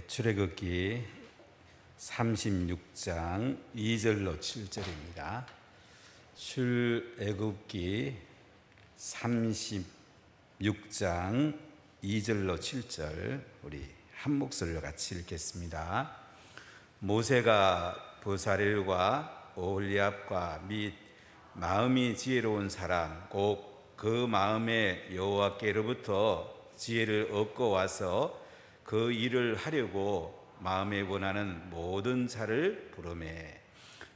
출애굽기 36장 2절로 7절입니다. 출애굽기 36장 2절로 7절 우리 한 목소리로 같이 읽겠습니다. 모세가 부사렐과 오홀리압과 및 마음이 지혜로운 사람 곧 그 마음에 여호와께로부터 지혜를 얻고 와서 그 일을 하려고 마음에 원하는 모든 자를 부르매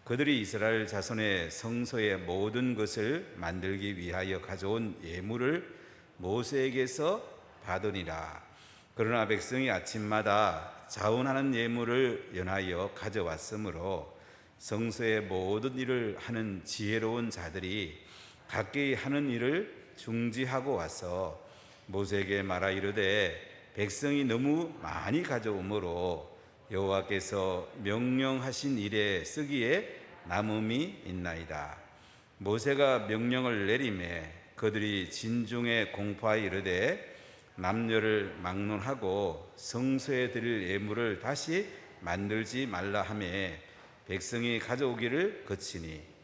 그들이 이스라엘 자손의 성소의 모든 것을 만들기 위하여 가져온 예물을 모세에게서 받으니라. 그러나 백성이 아침마다 자원하는 예물을 연하여 가져왔으므로 성소의 모든 일을 하는 지혜로운 자들이 각기 하는 일을 중지하고 와서 모세에게 말하 이르되 백성이 너무 많이 가져오므로 여호와께서 명령하신 일에 쓰기에 남음이 있나이다. 모세가 명령을 내리매 그들이 진중에 공포하여 이르되 남녀를 막론하고 성소에 드릴 예물을 다시 만들지 말라 하매 백성이 가져오기를 그치니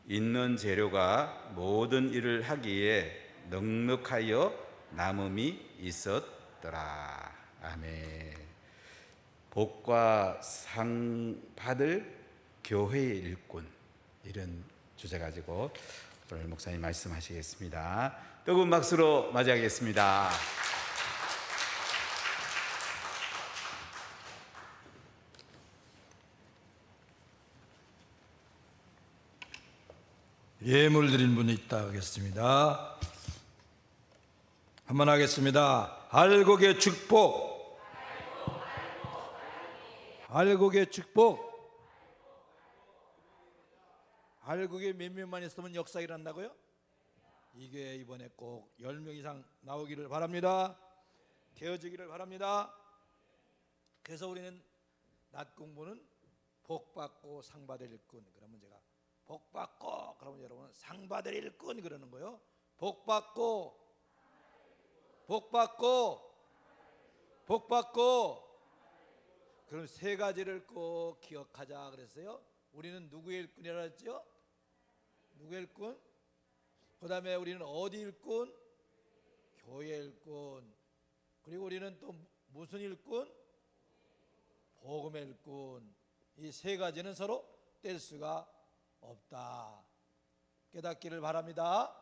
있는 재료가 모든 일을 하기에 넉넉하여 남음이 있었더라. 아멘. 복과 상 받을 교회의 일꾼, 이런 주제 가지고 오늘 목사님 말씀하시겠습니다. 뜨거운 박수로 맞이하겠습니다. 예물 드린 분이 있다 하겠습니다. 한번 하겠습니다. 알곡의 축복. 알곡의 축복. 알곡에 몇 명만 있으면 역사 일어난다고요? 이게 이번에 꼭 10명 이상 나오기를 바랍니다. 되어지기를 바랍니다. 그래서 우리는 낮 공부는 복받고 상받을 일꾼. 그러면 제가 복받고, 그러면 여러분은 상받을 일꾼 그러는 거예요. 복받고, 복받고, 복받고. 그럼 세 가지를 꼭 기억하자 그랬어요. 우리는 누구의 일꾼이라 했죠? 누구의 일꾼? 그 다음에 우리는 어디 일꾼? 교회 일꾼. 그리고 우리는 또 무슨 일꾼? 복음의 일꾼. 이 세 가지는 서로 뗄 수가 없다. 깨닫기를 바랍니다.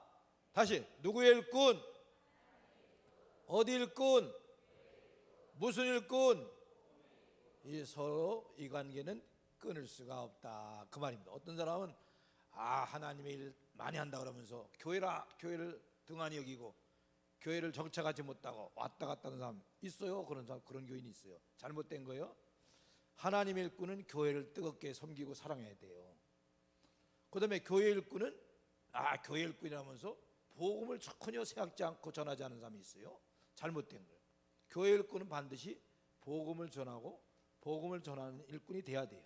다시, 누구의 일꾼? 어디 일꾼? 무슨 일꾼? 이 서로 이 관계는 끊을 수가 없다, 그 말입니다. 어떤 사람은 하나님의 일 많이 한다 그러면서 교회를 등한히 여기고 교회를 정착하지 못하고 왔다 갔다 하는 사람 있어요. 그런 교인이 있어요. 잘못된 거예요. 하나님의 일꾼은 교회를 뜨겁게 섬기고 사랑해야 돼요. 그 다음에 교회 일꾼은 교회 일꾼이라면서 복음을 전혀 생각지 않고 전하지 않는 사람이 있어요. 잘못된 거예요. 교회 일꾼은 반드시 복음을 전하고 복음을 전하는 일꾼이 돼야 돼요.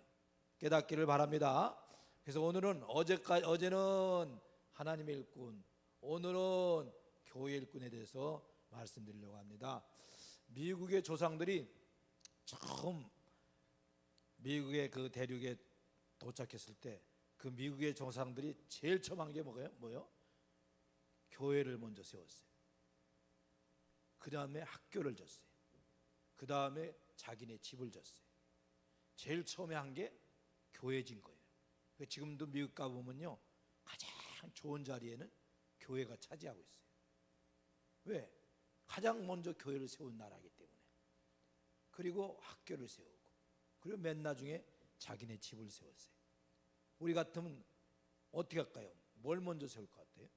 깨닫기를 바랍니다. 그래서 오늘은 어제는 하나님의 일꾼, 오늘은 교회 일꾼에 대해서 말씀드리려고 합니다. 미국의 조상들이 처음 미국의 그 대륙에 도착했을 때 그 미국의 조상들이 제일 처음 한 게 뭐예요? 교회를 먼저 세웠어요. 그 다음에 학교를 졌어요. 그 다음에 자기네 집을 졌어요. 제일 처음에 한 게 교회 진 거예요. 지금도 미국 가보면요, 가장 좋은 자리에는 교회가 차지하고 있어요. 왜? 가장 먼저 교회를 세운 나라이기 때문에. 그리고 학교를 세우고, 그리고 맨 나중에 자기네 집을 세웠어요. 우리 같으면 어떻게 할까요? 뭘 먼저 세울 것 같아요?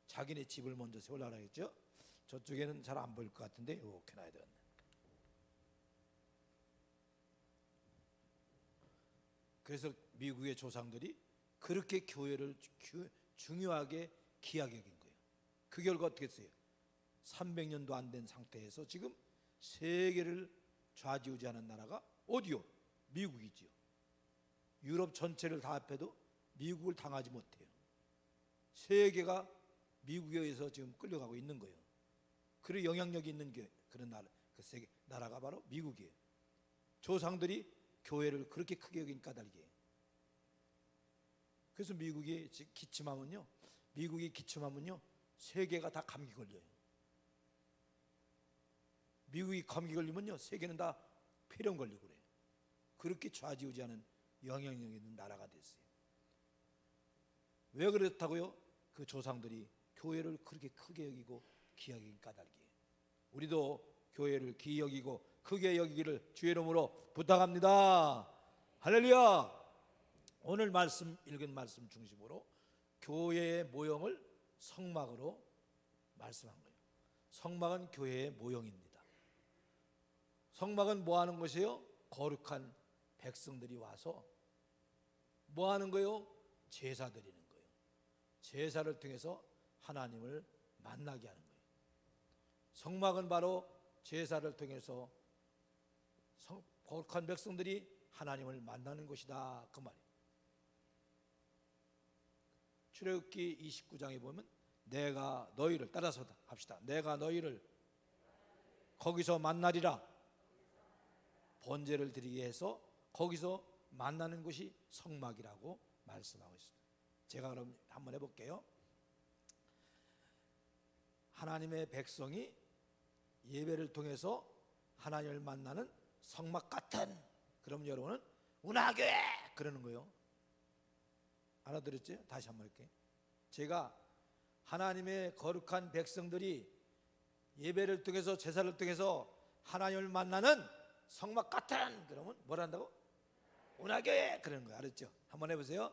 자기네 집을 먼저 세우려고 하겠죠? 저쪽에는 잘 안 보일 것 같은데 이렇게 놔야 되겠네. 그래서 미국의 조상들이 그렇게 교회를 중요하게 귀하게 여긴 거예요. 그 결과 어떻게 했어요? 300년도 안 된 상태에서 지금 세계를 좌지우지하는 나라가 어디요? 미국이지요. 유럽 전체를 다 합해도 미국을 당하지 못해요. 세계가 미국에 의해서 지금 끌려가고 있는 거예요. 그리고 영향력이 있는 그런 나라, 그 세계 나라가 바로 미국이에요. 조상들이 교회를 그렇게 크게 여긴 까닭이에요. 그래서 미국이 기침하면요, 세계가 다 감기 걸려요. 미국이 감기 걸리면요, 세계는 다 폐렴 걸리고 그래요. 그렇게 좌지우지하는 영향력 있는 나라가 됐어요. 왜 그렇다고요? 그 조상들이 교회를 그렇게 크게 여기고 귀하게 여긴 까닭이에요. 우리도 교회를 귀히 여기고 크게 여기기를 주의 이름으로 부탁합니다. 할렐루야. 오늘 말씀 읽은 말씀 중심으로 교회의 모형을 성막으로 말씀한 거예요. 성막은 교회의 모형입니다. 성막은 뭐 하는 것이에요? 거룩한 백성들이 와서 뭐 하는 거예요? 제사 드리는 거예요. 제사를 통해서 하나님을 만나게 하는 거예요. 성막은 바로 제사를 통해서 거룩한 백성들이 하나님을 만나는 것이다, 그 말이에요. 출애굽기 29장에 보면 내가 너희를, 따라서 합시다. 내가 너희를 거기서 만나리라. 번제를 드리게 해서 거기서 만나는 것이 성막이라고 말씀하고 있습니다. 제가 그럼 한번 해볼게요. 하나님의 백성이 예배를 통해서 하나님을 만나는 성막 같은, 그럼 여러분은 운하교회 그러는 거예요. 알아들었죠? 다시 한번 할게요. 제가 하나님의 거룩한 백성들이 예배를 통해서, 제사를 통해서 하나님을 만나는 성막 같은, 그러면 뭘 한다고? 운하교회 그러는 거예요. 알았죠? 한번 해보세요.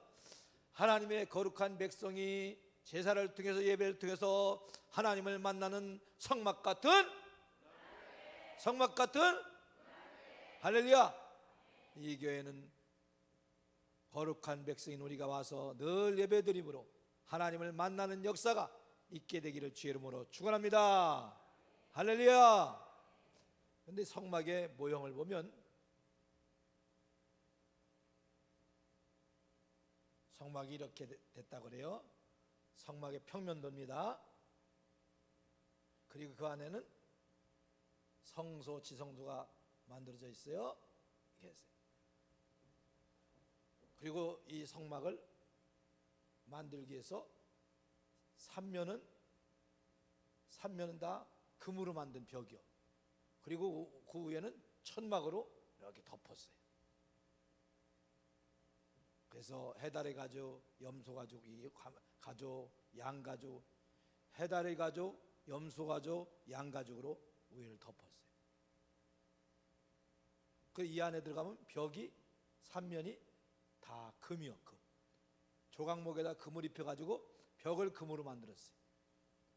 하나님의 거룩한 백성이 제사를 통해서, 예배를 통해서 하나님을 만나는 성막 같은, 성막 같은, 할렐루야. 이 교회는 거룩한 백성인 우리가 와서 늘 예배드림으로 하나님을 만나는 역사가 있게 되기를 주의 이름으로 축원합니다. 할렐루야. 그런데 성막의 모형을 보면 성막이 이렇게 됐다고 그래요. 성막의 평면도입니다. 그리고 그 안에는 성소, 지성소가 만들어져 있어요. 이렇게 했어요. 그리고 이 성막을 만들기 위해서 삼면은 다 금으로 만든 벽이요. 그리고 그 위에는 천막으로 이렇게 덮었어요. 그래서 해달의 가죽, 염소 가죽, 양 가죽, 해달의 가죽, 염소 가죽, 양 가죽으로 위를 덮었어요. 그 이 안에 들어가면 벽이 삼면이 다 금이요, 금. 조각목에다 금을 입혀가지고 벽을 금으로 만들었어요.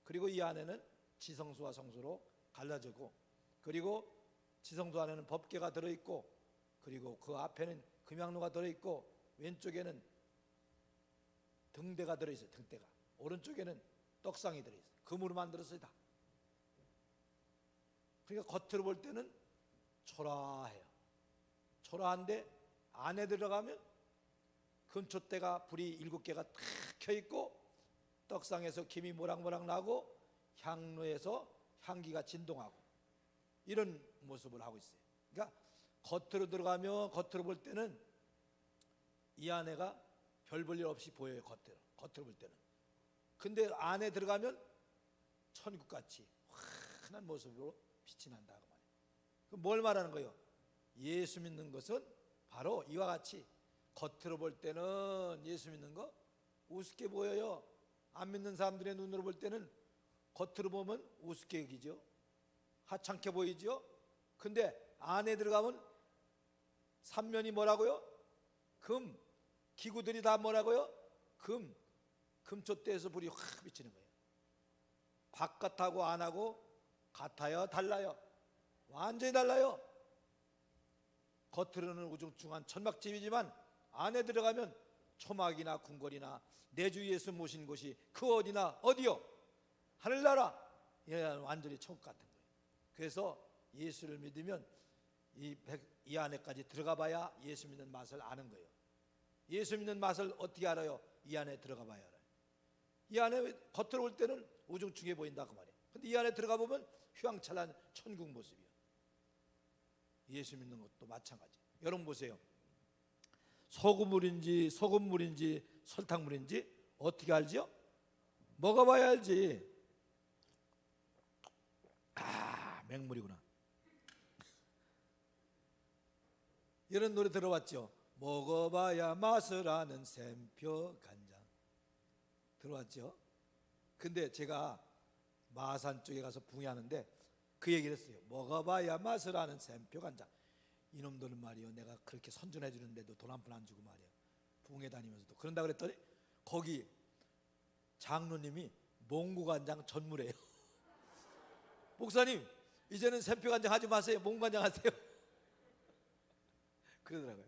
그리고 이 안에는 지성소와 성소로 갈라지고, 그리고 지성소 안에는 법궤가 들어있고, 그리고 그 앞에는 금양로가 들어있고, 왼쪽에는 등대가 들어있어요. 등대가. 오른쪽에는 떡상이 들어있어요. 금으로 만들었어요. 다. 그러니까 겉으로 볼 때는 초라해요. 초라한데 안에 들어가면 금촛대가 불이 7개가 탁 켜있고, 떡상에서 김이 모락모락 나고, 향로에서 향기가 진동하고, 이런 모습을 하고 있어요. 그러니까 겉으로 들어가면, 겉으로 볼 때는 이 안에가 별 볼 일 없이 보여요. 겉으로 볼 때는. 근데 안에 들어가면 천국같이 환한 모습으로 빛이 난다, 그 말이에요. 그럼 뭘 말하는 거예요? 예수 믿는 것은 바로 이와 같이 겉으로 볼 때는 예수 믿는 거 우습게 보여요. 안 믿는 사람들의 눈으로 볼 때는 겉으로 보면 우습게 여기죠. 하찮게 보이죠. 근데 안에 들어가면 삼면이 뭐라고요? 금. 기구들이 다 뭐라고요? 금촛대에서 불이 확 비치는 거예요. 바깥하고 안하고 같아요, 달라요? 완전히 달라요. 겉으로는 우중충한 천막집이지만 안에 들어가면 초막이나 궁궐이나 내 주 예수 모신 곳이 그 어디나 어디요? 하늘나라. 완전히 천국 같은 거예요. 그래서 예수를 믿으면 이 안에까지 들어가 봐야 예수 믿는 맛을 아는 거예요. 예수 믿는 맛을 어떻게 알아요? 이 안에 들어가 봐야 알아요. 이 안에 겉으로 볼 때는 우중충해 보인다, 그 말이에요. 근데 이 안에 들어가 보면 휘황찬란 천국 모습이에요. 예수 믿는 것도 마찬가지. 여러분 보세요. 소금물인지 설탕물인지 어떻게 알지요? 먹어봐야 알지. 아, 맹물이구나. 이런 노래 들어봤죠? 먹어봐야 맛을 아는 샘표 간장. 들어봤죠? 근데 제가 마산 쪽에 가서 붕해하는데 그 얘기를 했어요. 먹어봐야 맛을 아는 샘표 간장. 이놈들은 말이요, 내가 그렇게 선전해 주는데도 돈 한 푼 안 주고 말이야, 붕해 다니면서도 그런다 그랬더니 거기 장로님이 몽구간장 전무래요. 목사님, 이제는 샘표간장 하지 마세요, 몽구간장 하세요. 그러더라고요.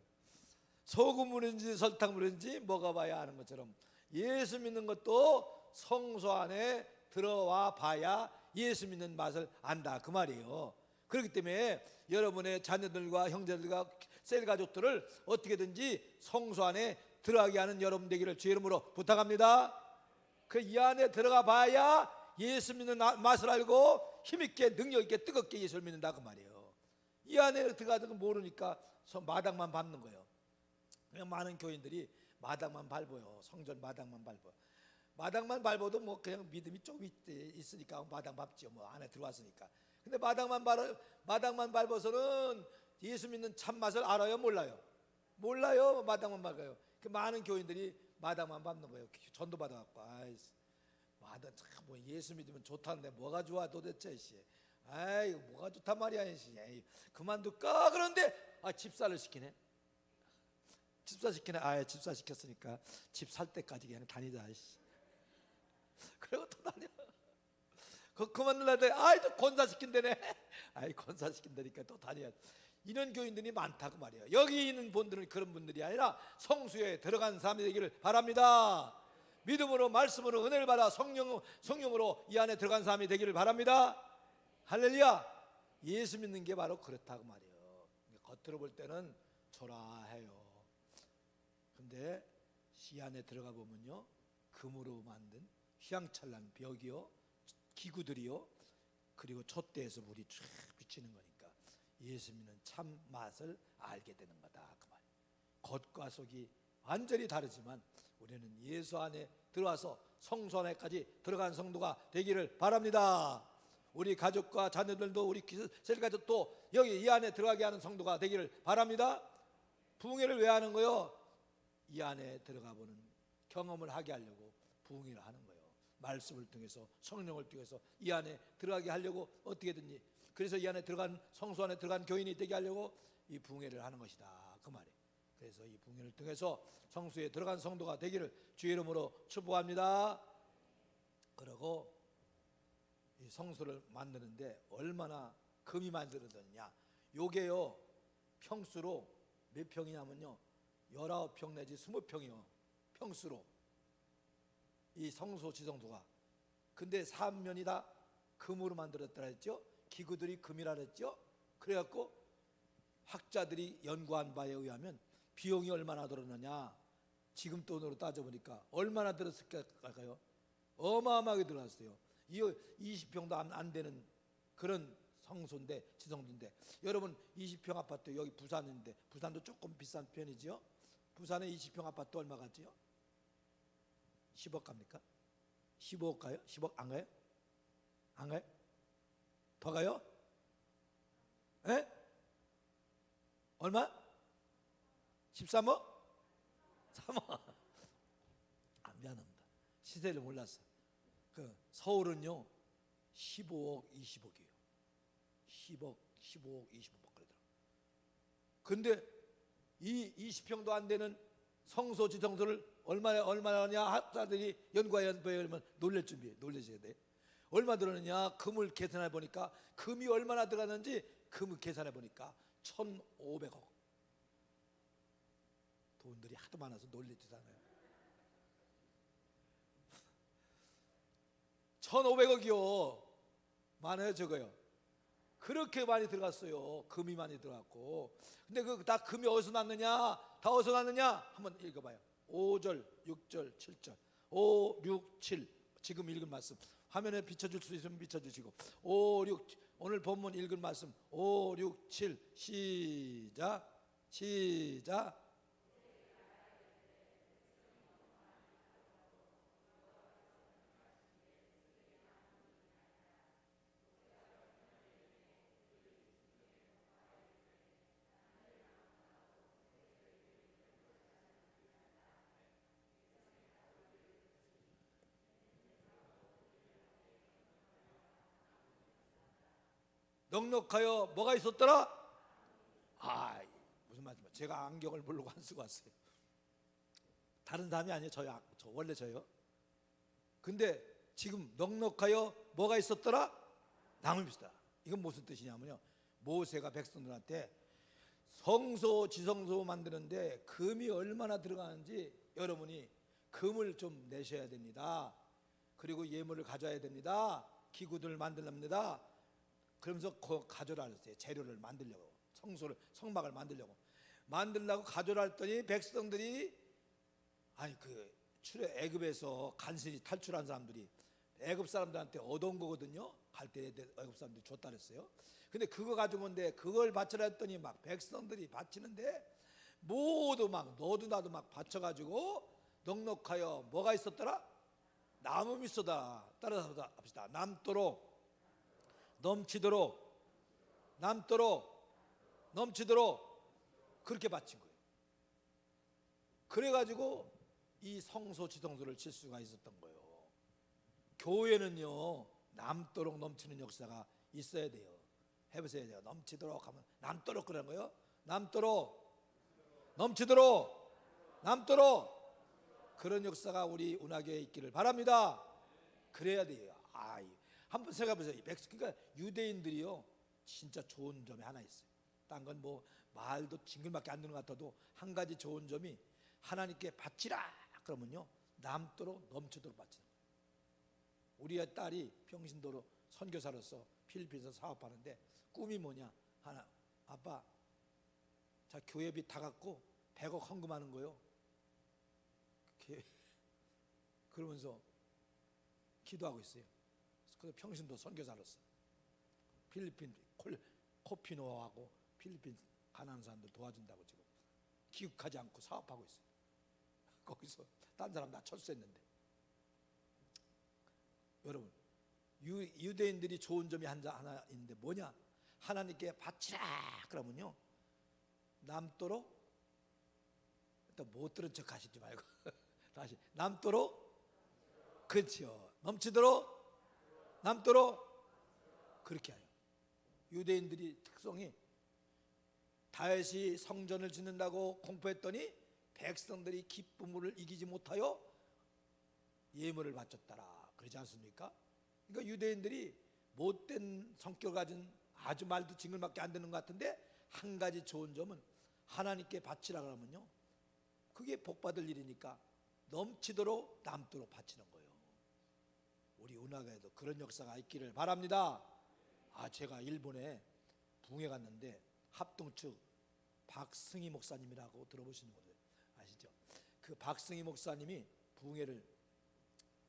소금물인지 설탕물인지 먹어봐야 아는 것처럼 예수 믿는 것도 성소 안에 들어와 봐야 예수 믿는 맛을 안다, 그 말이에요. 그렇기 때문에 여러분의 자녀들과 형제들과 셀 가족들을 어떻게든지 성소 안에 들어가게 하는 여러분 되기를 주의 이름으로 부탁합니다. 그 이 안에 들어가 봐야 예수 믿는 맛을 알고 힘있게 능력있게 뜨겁게 예수를 믿는다, 그 말이에요. 이 안에 들어가서 모르니까 마당만 밟는 거예요. 그냥 많은 교인들이 마당만 밟아요. 성전 마당만 밟아요. 마당만 밟아도 뭐 그냥 믿음이 조금 있으니까 마당 밟지요. 뭐 안에 들어왔으니까. 근데 마당만 밟아서는 예수 믿는 참맛을 알아요, 몰라요? 몰라요. 마당만 밟아요. 그 많은 교인들이 마당만 밟는 거예요. 전도 받아갖고, 아이씨, 마당 참 뭐 예수 믿으면 좋다는데 뭐가 좋아 도대체, 씨. 아이, 뭐가 좋단 말이야, 씨. 에이, 그만둘까? 그런데 집사를 시키네. 집사 시키네. 집사 시켰으니까 집 살 때까지 그냥 다니자, 씨. 그리고 또 다녀. 그만둘라도 또 권사시킨다네. 권사시킨다니까 또 다녀야. 이런 교인들이 많다고 말이에요. 여기 있는 분들은 그런 분들이 아니라 성수에 들어간 사람이 되기를 바랍니다. 믿음으로 말씀으로 은혜를 받아 성령으로 이 안에 들어간 사람이 되기를 바랍니다. 할렐루야. 예수 믿는 게 바로 그렇다고 말이에요. 겉으로 볼 때는 초라해요. 근데 이 안에 들어가 보면요, 금으로 만든 휘황찬란 벽이요, 기구들이요, 그리고 촛대에서 불이 쫙 비치는 거니까 예수 믿는 참 맛을 알게 되는 거다, 그 말. 겉과 속이 완전히 다르지만 우리는 예수 안에 들어와서 성소 안에까지 들어간 성도가 되기를 바랍니다. 우리 가족과 자녀들도, 우리 셀 가족도 여기 이 안에 들어가게 하는 성도가 되기를 바랍니다. 부흥회를 왜 하는 거요? 이 안에 들어가 보는 경험을 하게 하려고 부흥회를 하는 거예요. 말씀을 통해서, 성령을 통해서 이 안에 들어가게 하려고 어떻게든지, 그래서 이 안에 들어간 성소 안에 들어간 교인이 되게 하려고 이 부흥회를 하는 것이다, 그 말이에요. 그래서 이 부흥회를 통해서 성소에 들어간 성도가 되기를 주의 이름으로 축복합니다. 그리고 이 성소를 만드는데 얼마나 금이 만들어졌냐, 요게요 평수로 몇 평이냐면요 19평 내지 20평이요 평수로 이 성소 지성소가. 근데 3면이 다 금으로 만들었다라 했죠. 기구들이 금이라 했죠. 그래갖고 학자들이 연구한 바에 의하면 비용이 얼마나 들었느냐, 지금 돈으로 따져보니까 얼마나 들었을까요? 어마어마하게 들어갔어요. 20평도 안 되는 그런 성소인데, 지성소인데, 여러분 20평 아파트 여기 부산인데, 부산도 조금 비싼 편이지요. 부산에 20평 아파트 얼마 갔지요? 10억 갑니까? 15억 가요? 10억 안 가요? 안 가요? 더 가요? 에? 얼마? 13억? 3억? 미안합니다. 시세를 몰랐어. 그 서울은요 15억, 20억이에요. 10억, 15억, 20억 그러더라고요. 근데 이 20평도 안 되는 성소 지성소를 얼마냐 학자들이 연구하면 놀라셔야 돼. 얼마 들었느냐, 금을 계산해 보니까, 금이 얼마나 들어갔는지 금을 계산해 보니까 1,500억. 돈들이 하도 많아서 놀라지도 않아요. 1,500억이요. 많아요, 적어요? 그렇게 많이 들어갔어요. 금이 많이 들어갔고. 근데 그 다 금이 어디서 났느냐? 다 어디서 났느냐? 한번 읽어봐요. 5절, 6절, 7절. 5, 6, 7. 지금 읽은 말씀. 화면에 비춰줄 수 있으면 비춰주시고. 5, 6, 오늘 본문 읽은 말씀 5, 6, 7 시작. 넉넉하여 뭐가 있었더라? 무슨 말이야? 제가 안경을 모르고 안 쓰고 왔어요. 다른 사람이 아니에요. 저 원래 저요. 근데 지금 넉넉하여 뭐가 있었더라? 나무이 있었다. 이건 무슨 뜻이냐면요, 모세가 백성들한테 성소 지성소 만드는데 금이 얼마나 들어가는지 여러분이 금을 좀 내셔야 됩니다. 그리고 예물을 가져야 됩니다. 기구들을 만들랍니다. 그러면서 가져라 했어요. 재료를 만들려고, 성막을 만들려고 가져라 했더니 백성들이 애굽에서 간신히 탈출한 사람들이 애굽 사람들한테 얻어온 거거든요. 갈 때 애굽 사람들이 줬다 그랬어요. 근데 그거 가지고 온데 그걸 바쳐라 했더니 막 백성들이 바치는데 모두 막 너도 나도 막 바쳐가지고 넉넉하여 뭐가 있었더라? 나무 미소다. 따라서 합시다. 남도록 넘치도록 그렇게 바친 거예요. 그래가지고 이 성소 지성소를 칠 수가 있었던 거예요. 교회는요, 남도록 넘치는 역사가 있어야 돼요. 해보세요. 제가 넘치도록 하면 남도록 그러는 거예요. 남도록 그런 역사가 우리 운하교회에 있기를 바랍니다. 그래야 돼요. 한번 생각해 보세요. 그러니까 유대인들이요, 진짜 좋은 점이 하나 있어요. 딴 건 뭐 말도 징글맞게 안 되는 것 같아도 한 가지 좋은 점이 하나님께 바치라 그러면요, 남도록 넘치도록 바치는 거예요. 우리 딸이 평신도로 선교사로서 필리핀에서 사업하는데 꿈이 뭐냐? 아빠, 자 교회비 다 갖고 100억 헌금하는 거요. 그러면서 기도하고 있어요. 그래서 평신도 선교사로서 필리핀 코피노하고 필리핀 가난한 사람들 도와준다고 지금 기웃하지 않고 사업하고 있어요. 거기서 딴 사람 다 철수했는데. 여러분, 유대인들이 좋은 점이 하나 있는데 뭐냐? 하나님께 바치라 그러면요, 남도록, 또 못 들은 척 하시지 말고 다시 남도록, 그렇죠, 넘치도록, 남도록, 그렇게 해요. 유대인들이 특성이 다윗이 성전을 짓는다고 공포했더니 백성들이 기쁨을 이기지 못하여 예물을 바쳤더라 그러지 않습니까? 그러니까 유대인들이 못된 성격을 가진, 아주 말도 징글맞게 안 되는 것 같은데 한 가지 좋은 점은 하나님께 바치라 그러면요, 그게 복받을 일이니까 넘치도록 남도록 바치는 거예요. 우리 운하교회도 그런 역사가 있기를 바랍니다. 제가 일본에 붕에 갔는데 합동측 박승희 목사님이라고 들어보시는 분들 아시죠? 그 박승희 목사님이 붕해를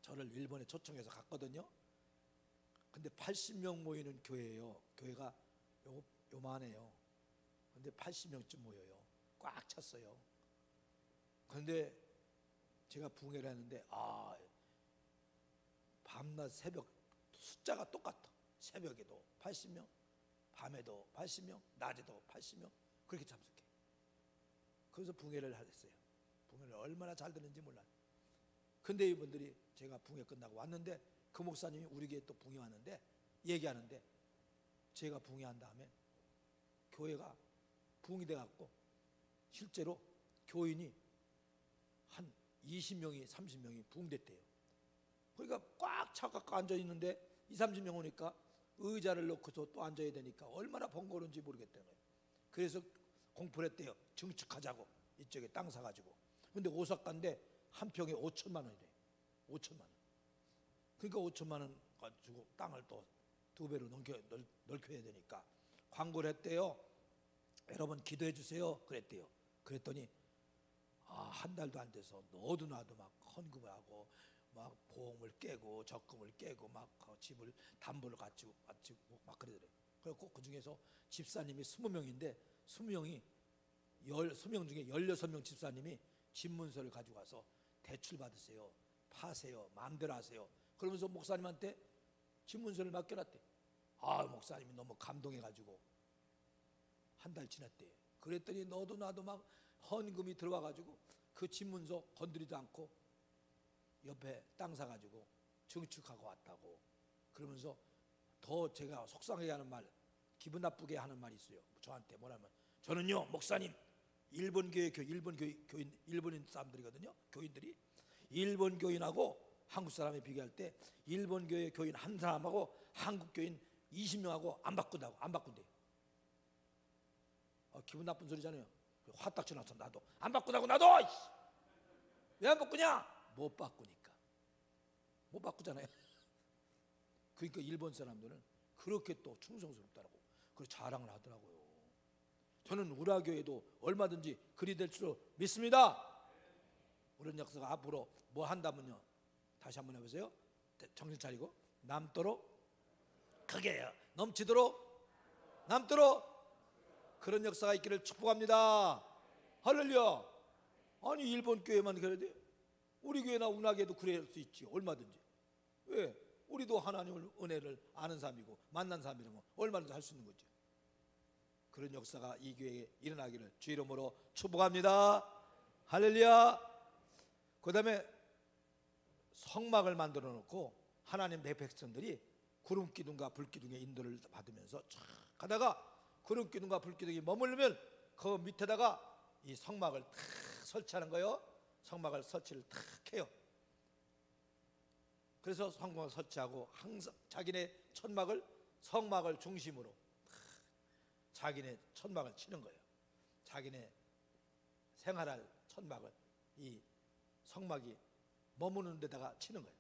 저를 일본에 초청해서 갔거든요. 근데 80명 모이는 교회예요. 교회가 요만해요. 근데 80명쯤 모여요. 꽉 찼어요. 그런데 제가 붕해를 했는데 밤낮 새벽 숫자가 똑같아. 새벽에도 80명, 밤에도 80명, 낮에도 80명, 그렇게 참석해. 그래서 붕해를 했어요. 붕해를 얼마나 잘 듣는지 몰라요. 근데 이분들이, 제가 붕해 끝나고 왔는데 그 목사님이 우리 교회 또 붕해 왔는데 얘기하는데, 제가 붕해한 다음에 교회가 붕이 돼갖고 실제로 교인이 한 20명이 30명이 붕됐대요. 그러니까 꽉 차갖고 앉아있는데 30명 오니까 의자를 놓고서 또 앉아야 되니까 얼마나 번거로운지 모르겠다는 거예요. 그래서 공포를 했대요. 증축하자고, 이쪽에 땅 사가지고. 근데 오사카인데 한 평에 5천만 원이래. 5천만 원. 그러니까 5천만 원 가지고 땅을 또 2배로 넓혀야 되니까 광고를 했대요. 여러분 기도해 주세요 그랬대요. 그랬더니 한 달도 안 돼서 너도 나도 막 헌금을 하고 막 보험을 깨고 적금을 깨고 막 집을 담보를 갖추고 막 그러더래요. 그래서 그 중에서 집사님이 20명인데 20명 중에 16명 집사님이 집문서를 가지고 와서 대출 받으세요, 파세요, 마음대로 하세요. 그러면서 목사님한테 집문서를 맡겨놨대. 목사님이 너무 감동해가지고 한 달 지났대. 그랬더니 너도 나도 막 헌금이 들어와가지고 그 집문서 건드리도 않고 옆에 땅 사가지고 증축하고 왔다고. 그러면서 더 제가 속상하게 하는 말, 기분 나쁘게 하는 말이 있어요. 저한테 뭐라면, 저는요 목사님, 일본 교인, 일본인 사람들이거든요. 교인들이 일본 교인하고 한국 사람이 비교할 때 일본 교회 교인 한 사람하고 한국 교인 20명하고 안 바꾼대요. 기분 나쁜 소리잖아요. 화딱 지나서 나도 안 바꾼다고. 나도 왜 안 바꾸냐? 못 바꾸니까. 못 바꾸잖아요. 그러니까 일본 사람들은 그렇게 또 충성스럽다라고 그 자랑을 하더라고요. 저는 우라교회도 얼마든지 그리 될 줄 믿습니다. 우리 역사가 앞으로 뭐 한다면요, 다시 한번 해보세요. 정신 차리고, 남도록 크게 넘치도록 남도록 그런 역사가 있기를 축복합니다. 할렐루야. 아니 일본 교회만 그래야 돼? 우리 교회나 운하교회도 그럴 수 있지. 얼마든지. 왜? 우리도 하나님의 은혜를 아는 사람이고 만난 사람이라면 얼마든지 할 수 있는 거죠. 그런 역사가 이 교회에 일어나기를 주 이름으로 축복합니다. 할렐루야. 그 다음에 성막을 만들어 놓고 하나님 백성들이 구름기둥과 불기둥의 인도를 받으면서 쫙 가다가 구름기둥과 불기둥이 머물면 그 밑에다가 이 성막을 탁 설치하는 거예요. 성막을 설치를 탁 해요. 그래서 성막을 설치하고 항상 자기네 천막을, 성막을 중심으로 자기네 천막을 치는 거예요. 자기네 생활할 천막을 이 성막이 머무는 데다가 치는 거예요.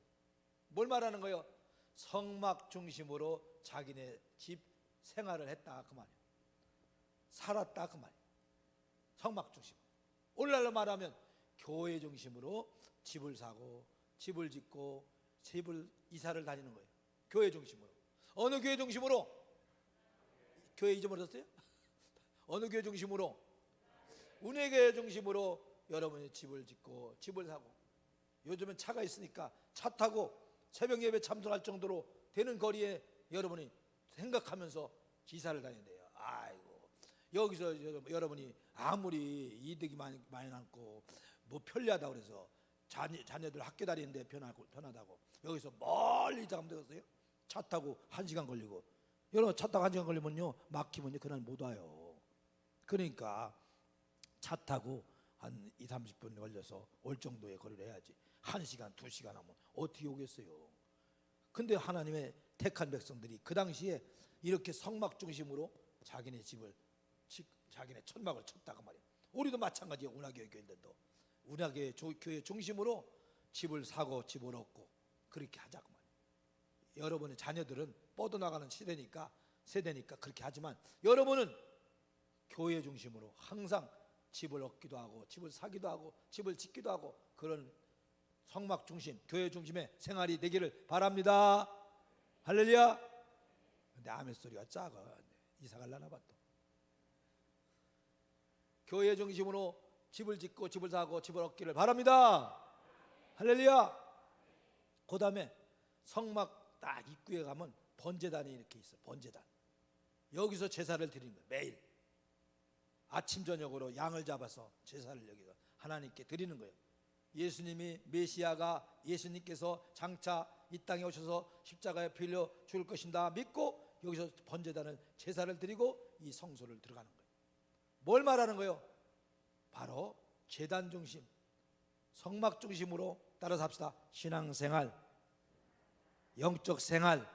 뭘 말하는 거예요? 성막 중심으로 자기네 집 생활을 했다 그 말이에요. 살았다 그 말이에요. 성막 중심. 오늘날로 말하면 교회 중심으로 집을 사고 집을 짓고 집을 이사를 다니는 거예요. 교회 중심으로. 어느 교회 중심으로? 교회 잊어버렸어요? 어느 교회 중심으로? 운해교회 중심으로 여러분이 집을 짓고 집을 사고, 요즘은 차가 있으니까 차 타고 새벽 예배 참석할 정도로 되는 거리에 여러분이 생각하면서 지사를 다닌대요. 아이고, 여기서 여러분이 아무리 이득이 많이 남고 뭐 편리하다고 그래서 자녀들 학교 다니는데 편하다고 여기서 멀리 가면 되겠어요? 차 타고 1시간 걸리고. 여러분 차 타고 1시간 걸리면요, 막히면요 그날 못 와요. 그러니까 차 타고 한 20-30분 걸려서 올 정도의 거리를 해야지 1시간 2시간 하면 어떻게 오겠어요? 근데 하나님의 택한 백성들이 그 당시에 이렇게 성막 중심으로 자기네 집을, 자기네 천막을 쳤다고 말이에요. 우리도 마찬가지예요. 운하교회 교인들도 운하교회 교회 중심으로 집을 사고 집을 얻고 그렇게 하자고 말이에요. 여러분의 자녀들은 뻗어나가는 세대니까 그렇게 하지만 여러분은 교회 중심으로 항상 집을 얻기도 하고 집을 사기도 하고 집을 짓기도 하고 그런 성막 중심, 교회 중심의 생활이 되기를 바랍니다. 할렐루야. 근데 아멘 소리가 작아. 이사 갈라나 봐 또. 교회 중심으로 집을 짓고 집을 사고 집을 얻기를 바랍니다. 할렐루야. 그 다음에 성막 딱 입구에 가면 번제단이 이렇게 있어. 번제단. 여기서 제사를 드리는 거예요. 매일 아침 저녁으로 양을 잡아서 제사를 여기서 하나님께 드리는 거예요. 예수님이 메시아가, 예수님께서 장차 이 땅에 오셔서 십자가에 피 흘려 죽을 것인다 믿고 여기서 번제단을 제사를 드리고 이 성소를 들어가는 거예요. 뭘 말하는 거예요? 바로 제단 중심, 성막 중심으로 따라서 합시다. 신앙생활, 영적 생활,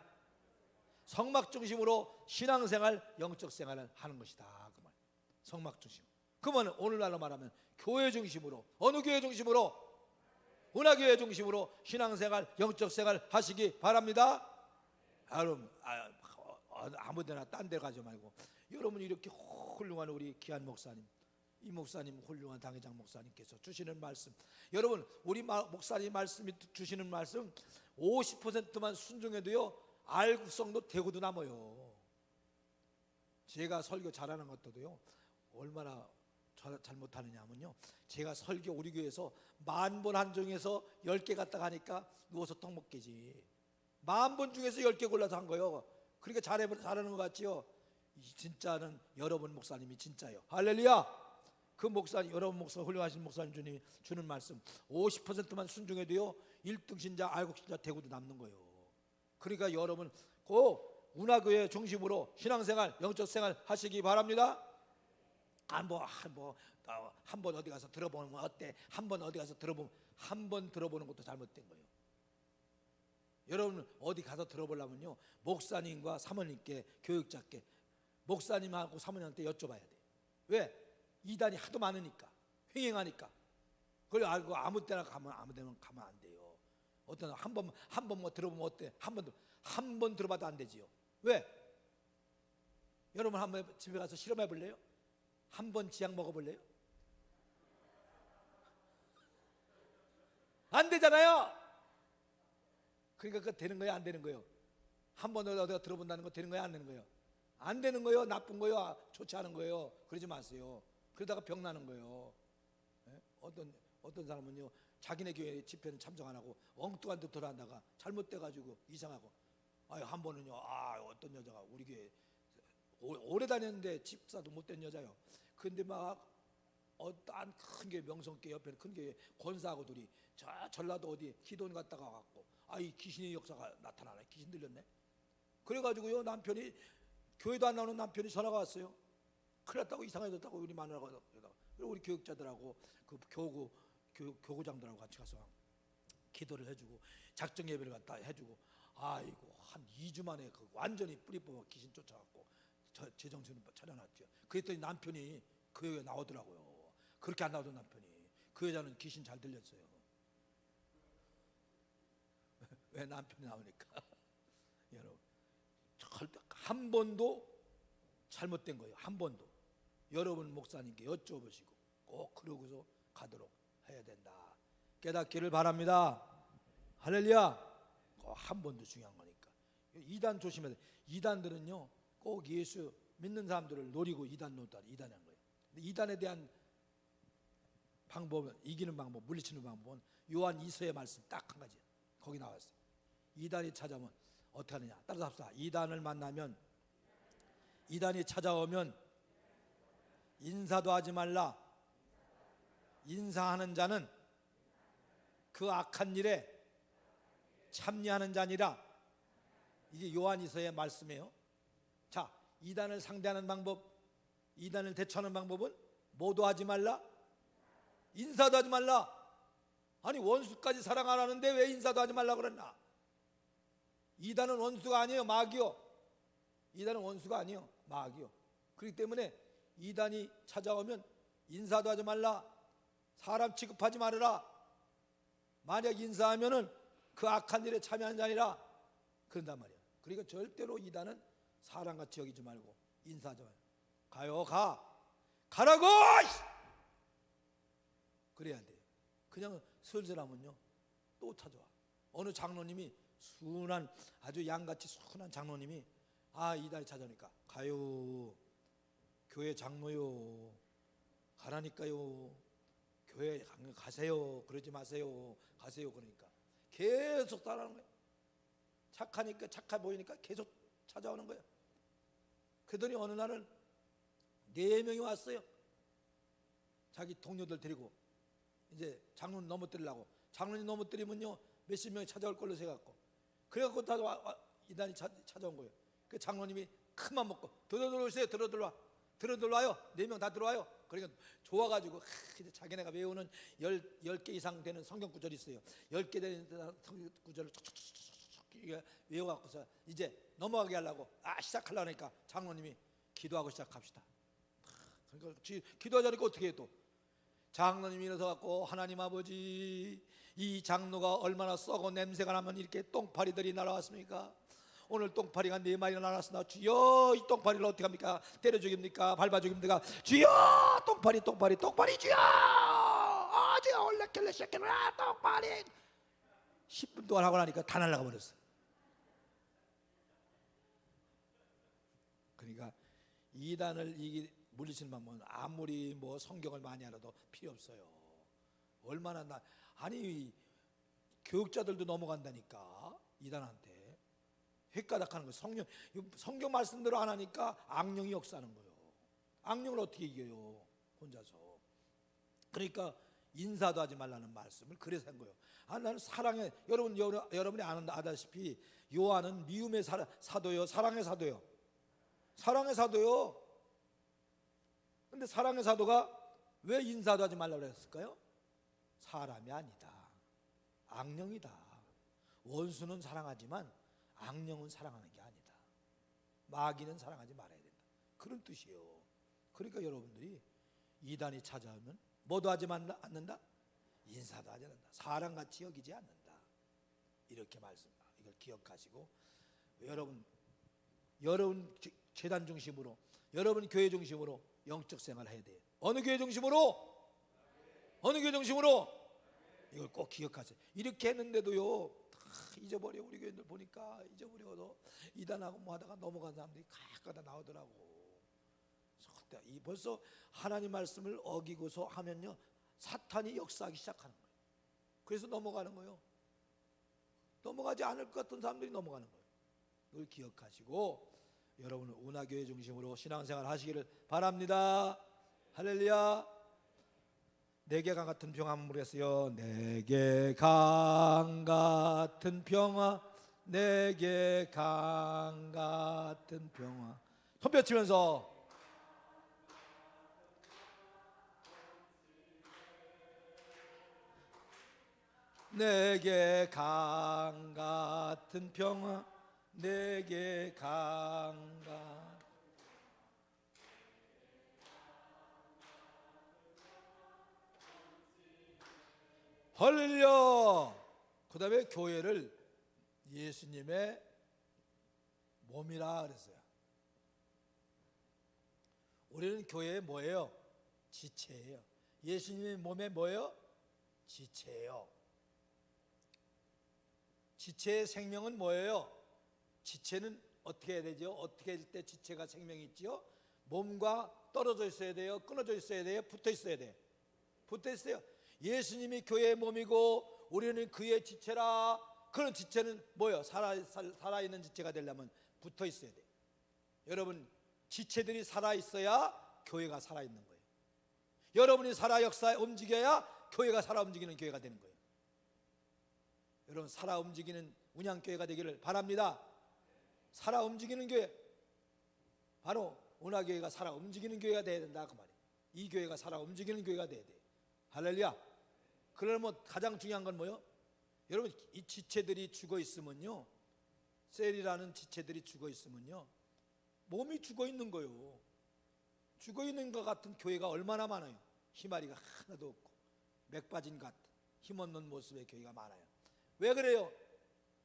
성막 중심으로 신앙생활, 영적 생활을 하는 것이다 그 말. 성막 중심. 그러면 오늘날로 말하면 교회 중심으로, 어느 교회 중심으로? 운하교회 중심으로 신앙생활, 영적 생활 하시기 바랍니다. 여러분 아무데나 딴 데 가지 말고 여러분 이렇게 훌륭한 우리 귀한 목사님, 이 목사님 훌륭한 당회장 목사님께서 주시는 말씀, 여러분 우리 목사님 말씀이 주시는 말씀 50%만 순종해도요 알구성도 되고도 남아요. 제가 설교 잘하는 것도요 얼마나 잘못하느냐면요, 제가 설교 우리 교회에서 10,000번 한정해서 10개 갖다 가니까 누워서 떡 먹게지. 10,000번 중에서 10개 골라서 한 거예요. 그러니까 잘하는 것 같지요. 진짜는 여러분 목사님이 진짜요. 할렐루야. 그 목사님, 여러분 목사, 훌륭하신 목사님 주님이 주는 말씀 50%만 순종해도요 1등 신자, 알곡 신자 대구도 남는 거예요. 그러니까 여러분 꼭 운하교회 중심으로 신앙생활, 영적 생활 하시기 바랍니다. 한번 어디 가서 들어보는 건 어때? 한번 어디 가서 들어보면, 한 번 들어보는 것도 잘못된 거예요. 여러분 어디 가서 들어보려면요 목사님과 사모님께, 교육자께, 목사님하고 사모님한테 여쭤봐야 돼요. 왜? 이단이 하도 많으니까, 횡행하니까. 그걸 알고 아무 데나 가면 안 돼요. 어떤 한 번 들어보면 어때? 한 번 들어봐도 안 되지요. 왜? 여러분 한번 집에 가서 실험해 볼래요? 한 번 지약 먹어 볼래요? 안 되잖아요. 그러니까 그거 되는 거예요, 안 되는 거예요? 한 번 어디가 들어본다는 거 되는 거예요, 안 되는 거예요? 안 되는 거예요. 나쁜 거예요, 좋지 않은 거예요. 그러지 마세요. 그러다가 병 나는 거예요. 예? 어떤 사람은요 자기네 교회 집회는 참석 안 하고 엉뚱한 데 들어간다가 잘못돼가지고 이상하고, 한 번은요 어떤 여자가 우리 교회 오래 다녔는데 집사도 못된 여자요. 근데 막 어떤 큰 교회, 명성교회 옆에 큰 교회 권사하고 둘이 저 전라도 어디 기도원 갔다가 갖고 이 귀신의 역사가 나타나네. 귀신 들렸네. 그래가지고요 남편이, 교회도 안 나오는 남편이 전화가 왔어요. 큰일 났다고, 이상해졌다고 우리 마누라가. 그리고 우리 교육자들하고 그 교구장들하고 같이 가서 기도를 해주고 작정 예배를 갖다 해주고, 아이고 한 2주 만에 그 완전히 뿌리 뽑아 귀신 쫓아갖고 제정신을 차려놨죠. 그랬더니 남편이 그 여기에 나오더라고요. 그렇게 안 나오던 남편이, 그 여자는 귀신 잘 들렸어요. 왜? 남편이 나오니까. 여러분 절대 한 번도 잘못된 거예요. 한 번도. 여러분 목사님께 여쭤보시고 꼭 그러고서 가도록 해야 된다. 깨닫기를 바랍니다. 할렐루야. 꼭 한 번도 중요한 거니까. 이단 조심해야 돼. 이단들은요 꼭 예수 믿는 사람들을 노리고 이단 노다, 이단한 거예요. 근데 이단에 대한 방법은, 이기는 방법, 물리치는 방법은 요한 2서의 말씀 딱 한 가지, 거기 나왔어요. 이단이 찾아오면 어떻게 하느냐. 따라서 합시다. 이단이 찾아오면 인사도 하지 말라. 인사하는 자는 그 악한 일에 참여하는 자니라. 이게 요한이서의 말씀이에요. 자, 이단을 상대하는 방법, 이단을 대처하는 방법은 모도 하지 말라, 인사도 하지 말라. 아니 원수까지 사랑 안 하는데 왜 인사도 하지 말라 그랬나? 이단은 원수가 아니에요, 마귀요. 이단은 원수가 아니에요, 마귀요. 그렇기 때문에 이단이 찾아오면 인사도 하지 말라, 사람 취급하지 말아라. 만약 인사하면은 그 악한 일에 참여한 자니라 그런단 말이에요. 그러니까 절대로 이단은 사람같이 여기지 말고 인사하지 말고 가라고 그래야 돼요. 그냥 슬슬하면요 또 찾아와. 어느 장로님이, 순한 아주 양같이 순한 장로님이 이단이 찾아오니까 가요, 교회 장로요, 가라니까요, 교회 가세요, 그러지 마세요, 가세요. 그러니까 계속 따라하는 거예요. 착하니까, 착해 보이니까 계속 찾아오는 거예요. 그러더니 어느 날은 4명이 왔어요. 자기 동료들 데리고 이제 장로님 넘어뜨리려고. 장로님 넘어뜨리면요 몇십 명이 찾아올 걸로 생각하고, 그래갖고 다 이단이 찾아온 거예요. 그 장로님이 큰맘 먹고 들어오세요, 들어들어와요. 4명 다 들어와요. 그러니까 좋아가지고 이제 자기네가 외우는 10개 이상 되는 성경 구절이 있어요. 10개 되는 성경 구절을 촉촉촉 외워갖고서 이제 넘어가게 하려고 시작하려고 하니까 장로님이 기도하고 시작합시다. 그러니까 기도하자니까 어떻게 해요? 또 장로님이 일어서갖고, 하나님 아버지, 이 장로가 얼마나 썩어 냄새가 나면 이렇게 똥파리들이 날아왔습니까? 오늘 똥파리가 4마리나 날아왔으나 주여, 이 똥파리를 어떻게 합니까? 때려 죽입니까? 밟아 죽입니까? 주여, 똥파리 주여, 주여, 올레켈레 쉐켈라 똥파리. 10분 동안 하고 나니까 다 날아가 버렸어. 그러니까 이단을 물리치는 방법은 아무리 뭐 성경을 많이 알아도 필요 없어요. 얼마나 아니 교육자들도 넘어간다니까 이단한테. 획가닥하는 거예요. 성경 말씀대로 안 하니까 악령이 역사하는 거예요. 악령을 어떻게 이겨요 혼자서. 그러니까 인사도 하지 말라는 말씀을 그래서 한 거예요. 나는 사랑의, 여러분이 아다시피 요한은 미움의 사도요, 사랑의 사도요. 사랑의 사도요. 근데 사랑의 사도가 왜 인사도 하지 말라고 했을까요? 사람이 아니다, 악령이다. 원수는 사랑하지만 악령은 사랑하는 게 아니다. 마귀는 사랑하지 말아야 된다, 그런 뜻이에요. 그러니까 여러분들이 이단이 찾아오면 뭐도 하지 않는다? 인사도 하지 않는다, 사람같이 여기지 않는다, 이렇게 이걸 기억하시고, 여러분 재단 중심으로, 여러분 교회 중심으로 영적 생활을 해야 돼요. 어느 교회 중심으로? 어느 교회 중심으로? 이걸 꼭 기억하세요. 이렇게 했는데도요 다 잊어버려. 우리 교회들 보니까 잊어버려도 이단하고 뭐 하다가 넘어간 사람들이 가끔가다 나오더라고. 벌써 하나님 말씀을 어기고서 하면요 사탄이 역사하기 시작하는 거예요. 그래서 넘어가는 거예요. 넘어가지 않을 것 같은 사람들이 넘어가는 거예요. 이걸 기억하시고 여러분은 운하교회 중심으로 신앙생활 하시기를 바랍니다. 할렐루야. 내게 강 같은 평화 한번 부르겠어요. 내게 강 같은 평화, 내게 강 같은 평화. 손 펴치면서 내게 강 같은 평화, 내게 강 같은 할렐루야. 그 다음에 교회를 예수님의 몸이라 그랬어요. 우리는 교회의 뭐예요? 지체예요. 예수님의 몸의 뭐예요? 지체예요. 지체의 생명은 뭐예요? 지체는 어떻게 해야 되죠? 어떻게 할 때 지체가 생명이 있지요? 몸과 떨어져 있어야 돼요? 끊어져 있어야 돼요? 붙어 있어야 돼요? 붙어 있어요. 예수님이 교회의 몸이고 우리는 그의 지체라. 그런 지체는 뭐예요? 살아있는 지체가 되려면 붙어 있어야 돼요. 여러분, 지체들이 살아있어야 교회가 살아있는 거예요. 여러분이 살아 역사에 움직여야 교회가 살아 움직이는 교회가 되는 거예요. 여러분, 살아 움직이는 운양교회가 되기를 바랍니다. 살아 움직이는 교회, 바로 운하교회가 살아 움직이는 교회가 돼야 된다 그 말이에요. 이 교회가 살아 움직이는 교회가 돼야 돼요. 할렐루야. 그러면 가장 중요한 건 뭐예요? 여러분, 이 지체들이 죽어 있으면요, 셀이라는 지체들이 죽어 있으면요 몸이 죽어 있는 거예요. 죽어 있는 것 같은 교회가 얼마나 많아요. 희마리가 하나도 없고 맥 빠진 것 같은 힘없는 모습의 교회가 많아요. 왜 그래요?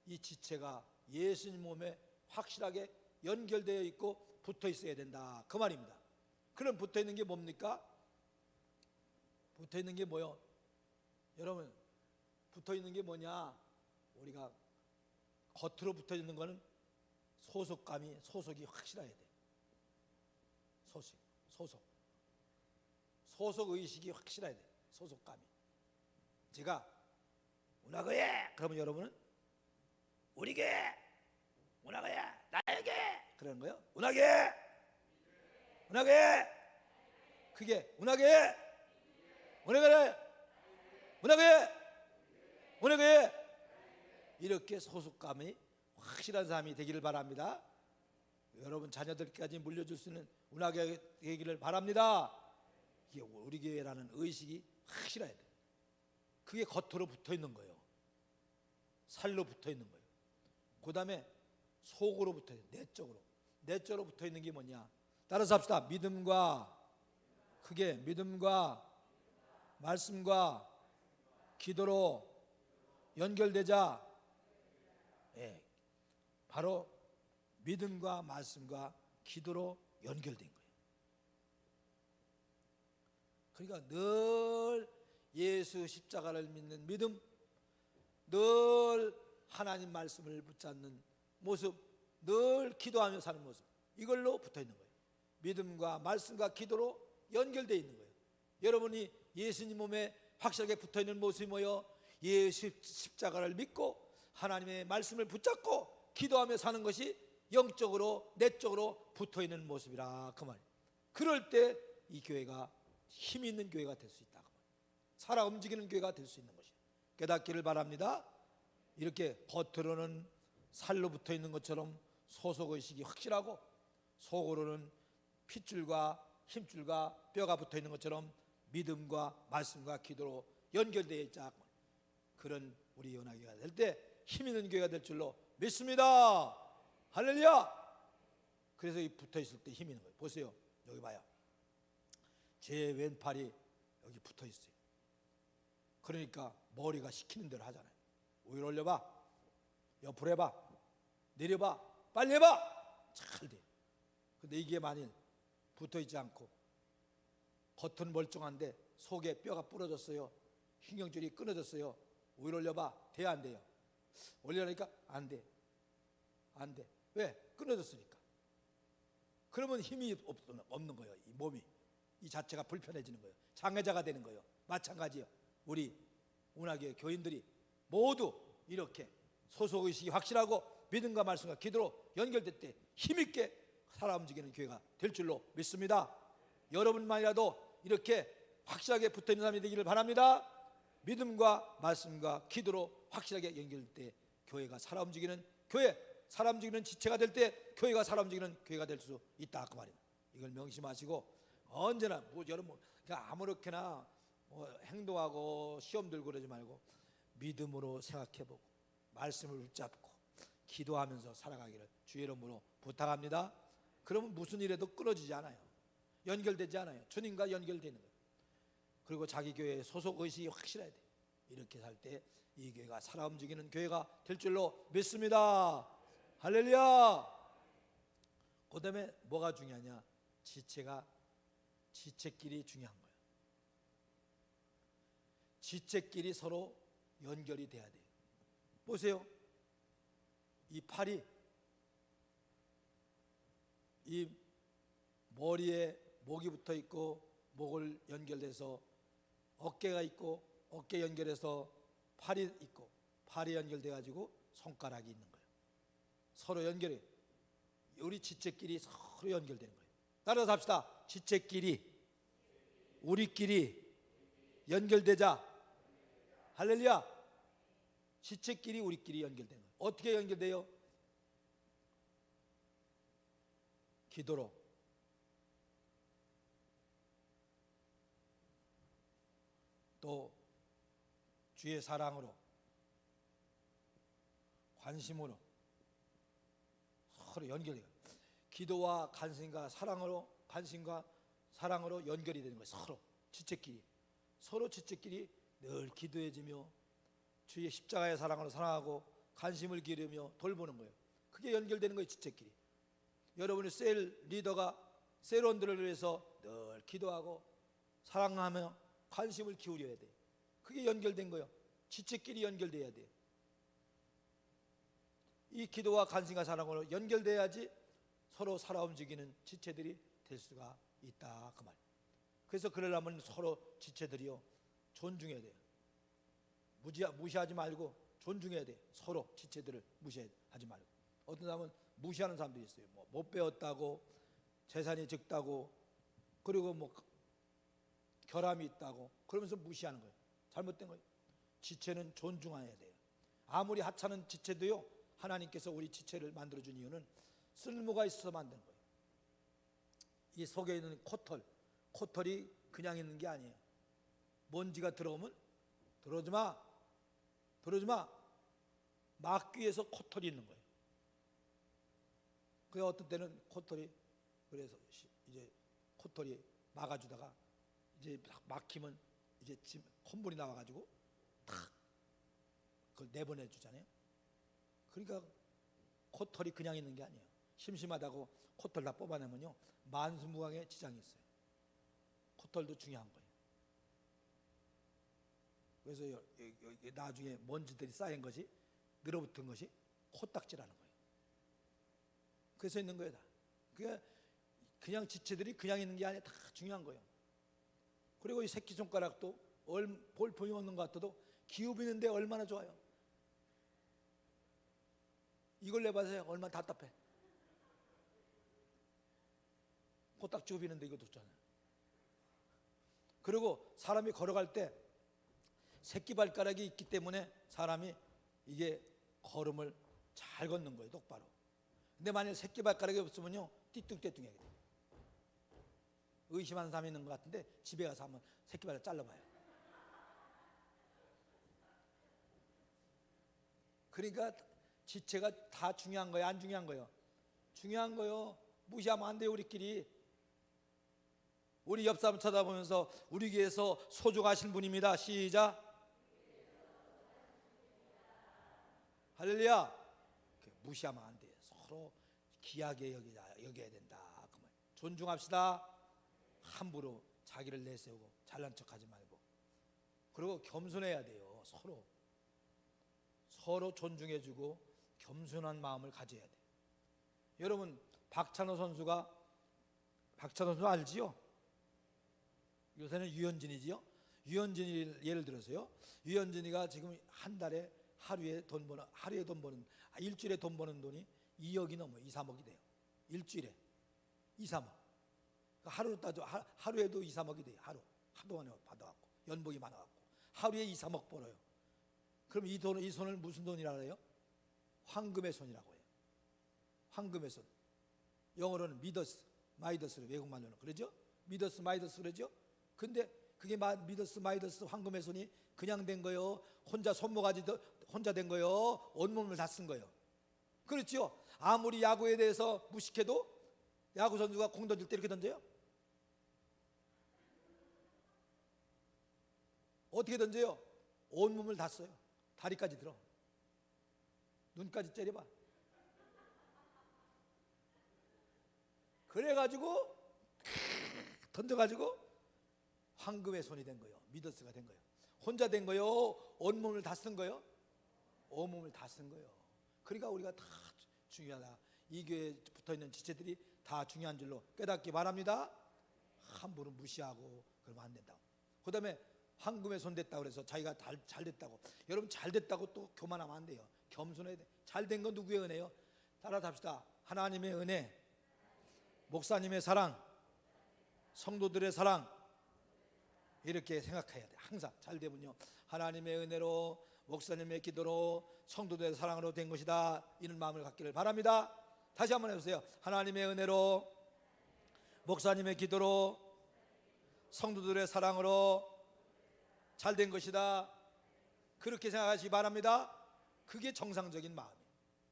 이 지체가 예수님 몸에 확실하게 연결되어 있고 붙어 있어야 된다 그 말입니다. 그럼 붙어 있는 게 뭡니까? 붙어 있는 게 뭐요? 여러분, 붙어 있는 게 뭐냐? 우리가 겉으로 붙어 있는 거는 소속이 확실해야 돼. 소속 의식이 확실해야 돼. 소속감이. 제가 운하교회 그러면 여러분은 우리 교회, 운하교회, 나의 교회 그러는 거예요. 운하교회, 그게 운하교회, 이렇게 소속감이 확실한 사람이 되기를 바랍니다. 여러분 자녀들까지 물려줄 수 있는 운하교회 되기를 바랍니다. 이게 우리 교회라는 의식이 확실해야 돼. 그게 겉으로 붙어 있는 거예요. 살로 붙어 있는 거예요. 그 다음에 속으로 붙어 있는, 내적으로 붙어 있는 게 뭐냐? 따라서 합시다. 믿음과 말씀과 기도로 연결되자. 예, 바로 믿음과 말씀과 기도로 연결된 거예요. 그러니까 늘 예수 십자가를 믿는 믿음, 늘 하나님 말씀을 붙잡는 모습, 늘 기도하며 사는 모습, 이걸로 붙어 있는 거예요. 믿음과 말씀과 기도로 연결되어 있는 거예요. 여러분이 예수님 몸에 확실하게 붙어있는 모습이 뭐예요? 예수 십자가를 믿고 하나님의 말씀을 붙잡고 기도하며 사는 것이 영적으로 내적으로 붙어있는 모습이라 그 말이에요. 그럴 때 이 교회가 힘 있는 교회가 될 수 있다 그 말이에요. 살아 움직이는 교회가 될 수 있는 것이에요. 깨닫기를 바랍니다. 이렇게 겉으로는 살로 붙어있는 것처럼 소속의식이 확실하고 속으로는 핏줄과 힘줄과 뼈가 붙어있는 것처럼 믿음과 말씀과 기도로 연결되어 있자. 그런 우리 연합교회가 될 때 힘 있는 교회가 될 줄로 믿습니다. 할렐루야. 그래서 이 붙어있을 때 힘이 있는 거예요. 보세요. 여기 봐요. 제 왼팔이 여기 붙어있어요. 그러니까 머리가 시키는 대로 하잖아요. 위로 올려봐, 옆으로 해봐, 내려봐, 빨리 해봐. 잘 돼. 근데 이게 만일 붙어있지 않고 겉은 멀쩡한데 속에 뼈가 부러졌어요. 신경줄이 끊어졌어요. 위로 올려봐. 돼야 안 돼요? 올려놓으니까 안 돼. 안 돼. 왜? 끊어졌으니까. 그러면 힘이 없는 거예요. 이 몸이. 이 자체가 불편해지는 거예요. 장애자가 되는 거예요. 마찬가지예요. 우리 운하교회 교인들이 모두 이렇게 소속의식이 확실하고 믿음과 말씀과 기도로 연결될 때 힘있게 살아 움직이는 교회가 될 줄로 믿습니다. 여러분만이라도 이렇게 확실하게 붙어있는 사람이 되기를 바랍니다. 믿음과 말씀과 기도로 확실하게 연결될 때 교회가 살아 움직이는 교회, 살아 움직이는 지체가 될 때 교회가 살아 움직이는 교회가 될 수 있다 그 말입니다. 이걸 명심하시고 언제나 여러분 그냥 아무렇게나 행동하고 시험 들고 그러지 말고 믿음으로 생각해보고 말씀을 붙잡고 기도하면서 살아가기를 주의 이름으로 부탁합니다. 그러면 무슨 일에도 끊어지지 않아요. 연결되지 않아요. 주님과 연결되는 거예요. 그리고 자기 교회의 소속 의식이 확실해야 돼요. 이렇게 살 때 이 교회가 살아 움직이는 교회가 될 줄로 믿습니다. 할렐루야. 그 다음에 뭐가 중요하냐? 지체끼리 중요한 거예요. 지체끼리 서로 연결이 돼야 돼요. 보세요. 이 팔이 이 머리에 목이 붙어 있고 목을 연결해서 어깨가 있고 어깨 연결해서 팔이 있고 팔이 연결돼 가지고 손가락이 있는 거예요. 서로 연결해. 우리 지체끼리 서로 연결되는 거예요. 따라서 합시다. 지체끼리 우리끼리 연결되자. 할렐루야. 지체끼리 우리끼리 연결되는 거예요. 어떻게 연결돼요? 기도로. 또 주의 사랑으로, 관심으로 서로 연결해요. 기도와 관심과 사랑으로, 관심과 사랑으로 연결이 되는 거예요. 서로 지체끼리, 서로 지체끼리 늘 기도해지며 주의 십자가의 사랑으로 사랑하고 관심을 기르며 돌보는 거예요. 그게 연결되는 거예요. 지체끼리. 여러분의 셀 리더가 셀원들을 위해서 늘 기도하고 사랑하며 관심을 기울여야 돼요. 그게 연결된 거예요. 지체끼리 연결돼야 돼요. 이 기도와 관심과 사랑으로 연결돼야지 서로 살아 움직이는 지체들이 될 수가 있다 그 말. 그래서 그러려면 서로 지체들이요 존중해야 돼요. 무시하지 말고 존중해야 돼요. 서로 지체들을 무시하지 말고. 어떤 사람은 무시하는 사람들이 있어요. 못 배웠다고, 재산이 적다고, 그리고 결함이 있다고 그러면서 무시하는 거예요. 잘못된 거예요. 지체는 존중해야 돼요. 아무리 하찮은 지체도요 하나님께서 우리 지체를 만들어준 이유는 쓸모가 있어서 만든 거예요. 이 속에 있는 코털이 그냥 있는 게 아니에요. 먼지가 들어오면 들어오지 마 막기 위해서 코털이 있는 거예요. 그래서 어떤 때는 코털이 그래서 이제 코털이 막아주다가 이제 막히면 이제 콧물이 나와가지고 탁 그걸 내보내 주잖아요. 그러니까 코털이 그냥 있는 게 아니에요. 심심하다고 코털 다 뽑아내면요 만수무강의 지장이 있어요. 코털도 중요한 거예요. 그래서 나중에 먼지들이 쌓인 것이 늘어붙은 것이 코딱지라는 거예요. 그래서 있는 거예요 다. 그게 그냥 지체들이 그냥 있는 게 아니라 다 중요한 거예요. 그리고 이 새끼손가락도 볼품이 없는 것 같아도 기업이 있는데 얼마나 좋아요. 이걸 내봐세요. 얼마나 답답해. 코딱지 굽이는데 이거 좋잖아요. 그리고 사람이 걸어갈 때 새끼발가락이 있기 때문에 사람이 이게 걸음을 잘 걷는 거예요. 똑바로. 근데 만약에 새끼발가락이 없으면요 띠뚱띠뚱해야 돼요. 의심하는 사람이 있는 것 같은데 집에 가서 한번 새끼발가락 잘라봐요. 그러니까 지체가 다 중요한 거예요? 안 중요한 거예요? 중요한 거예요. 무시하면 안 돼요. 우리끼리. 우리 옆 사람 쳐다보면서 우리 교회에서 소중하신 분입니다. 시작. 할렐루야. 무시하면 안 돼요. 서로 귀하게 여겨야 된다. 존중합시다. 함부로 자기를 내세우고 잘난 척하지 말고. 그리고 겸손해야 돼요. 서로 존중해주고 겸손한 마음을 가져야 돼요. 여러분 박찬호 선수 알지요? 요새는 유현진이지요. 유현진이 예를 들어서요. 유현진이가 지금 한 달에 일주일에 돈 버는 돈이 2억이 넘어요. 2, 3억이 돼요. 일주일에 2, 3억. 하루로 따져 하루에도 2, 3억이 돼요. 하도 많이 받아갖고 연봉이 많아갖고 하루에 2, 3억 벌어요. 그럼 이 손을 무슨 돈이라고 해요? 황금의 손이라고 해요. 황금의 손. 영어로는 미더스 마이더스로 외국말로는 그러죠? 미더스 마이더스 그러죠? 근데 그게 미더스 마이더스 황금의 손이 그냥 된 거요? 혼자 손모가지도 혼자 된 거요? 온몸을 다 쓴 거요? 그렇죠? 아무리 야구에 대해서 무식해도 야구 선수가 공 던질 때 이렇게 던져요? 어떻게 던져요? 온몸을 다 써요. 다리까지 들어. 눈까지 째려봐. 그래가지고 던져가지고 황금의 손이 된 거예요. 미더스가 된 거예요. 혼자 된 거예요? 온몸을 다 쓴 거예요? 온몸을 다 쓴 거예요. 그러니까 우리가 다 중요하다. 이 교회에 붙어있는 지체들이 다 중요한 줄로 깨닫기 바랍니다. 함부로 무시하고 그러면 안 된다고. 그 다음에 황금의 손 됐다고 그래서 자기가 잘 됐다고. 여러분 잘 됐다고 또 교만하면 안 돼요. 겸손해야 돼. 잘 된 건 누구의 은혜요? 따라합시다. 하나님의 은혜, 목사님의 사랑, 성도들의 사랑, 이렇게 생각해야 돼. 항상 잘 되면요 하나님의 은혜로 목사님의 기도로 성도들의 사랑으로 된 것이다, 이런 마음을 갖기를 바랍니다. 다시 한번 해보세요. 하나님의 은혜로 목사님의 기도로 성도들의 사랑으로 잘 된 것이다, 그렇게 생각하시기 바랍니다. 그게 정상적인 마음이에요.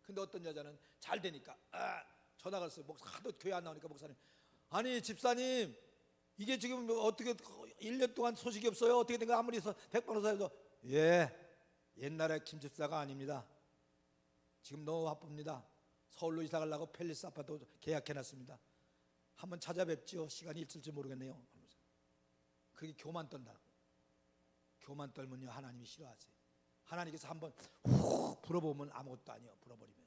근데 어떤 여자는 잘 되니까 전화가 왔어요. 하도 교회 안 나오니까 목사님, 아니 집사님 이게 지금 어떻게 1년 동안 소식이 없어요? 어떻게 된 거? 아무리 해서 백방로사에서 옛날에 김 집사가 아닙니다. 지금 너무 바쁩니다. 서울로 이사 가려고 팰리스 아파트 계약해놨습니다. 한번 찾아뵙지요. 시간이 있을지 모르겠네요. 그게 교만 떤다. 교만 떨면요 하나님이 싫어하세요. 하나님께서 한번 훅 불어보면 아무것도 아니에요. 불어버리면.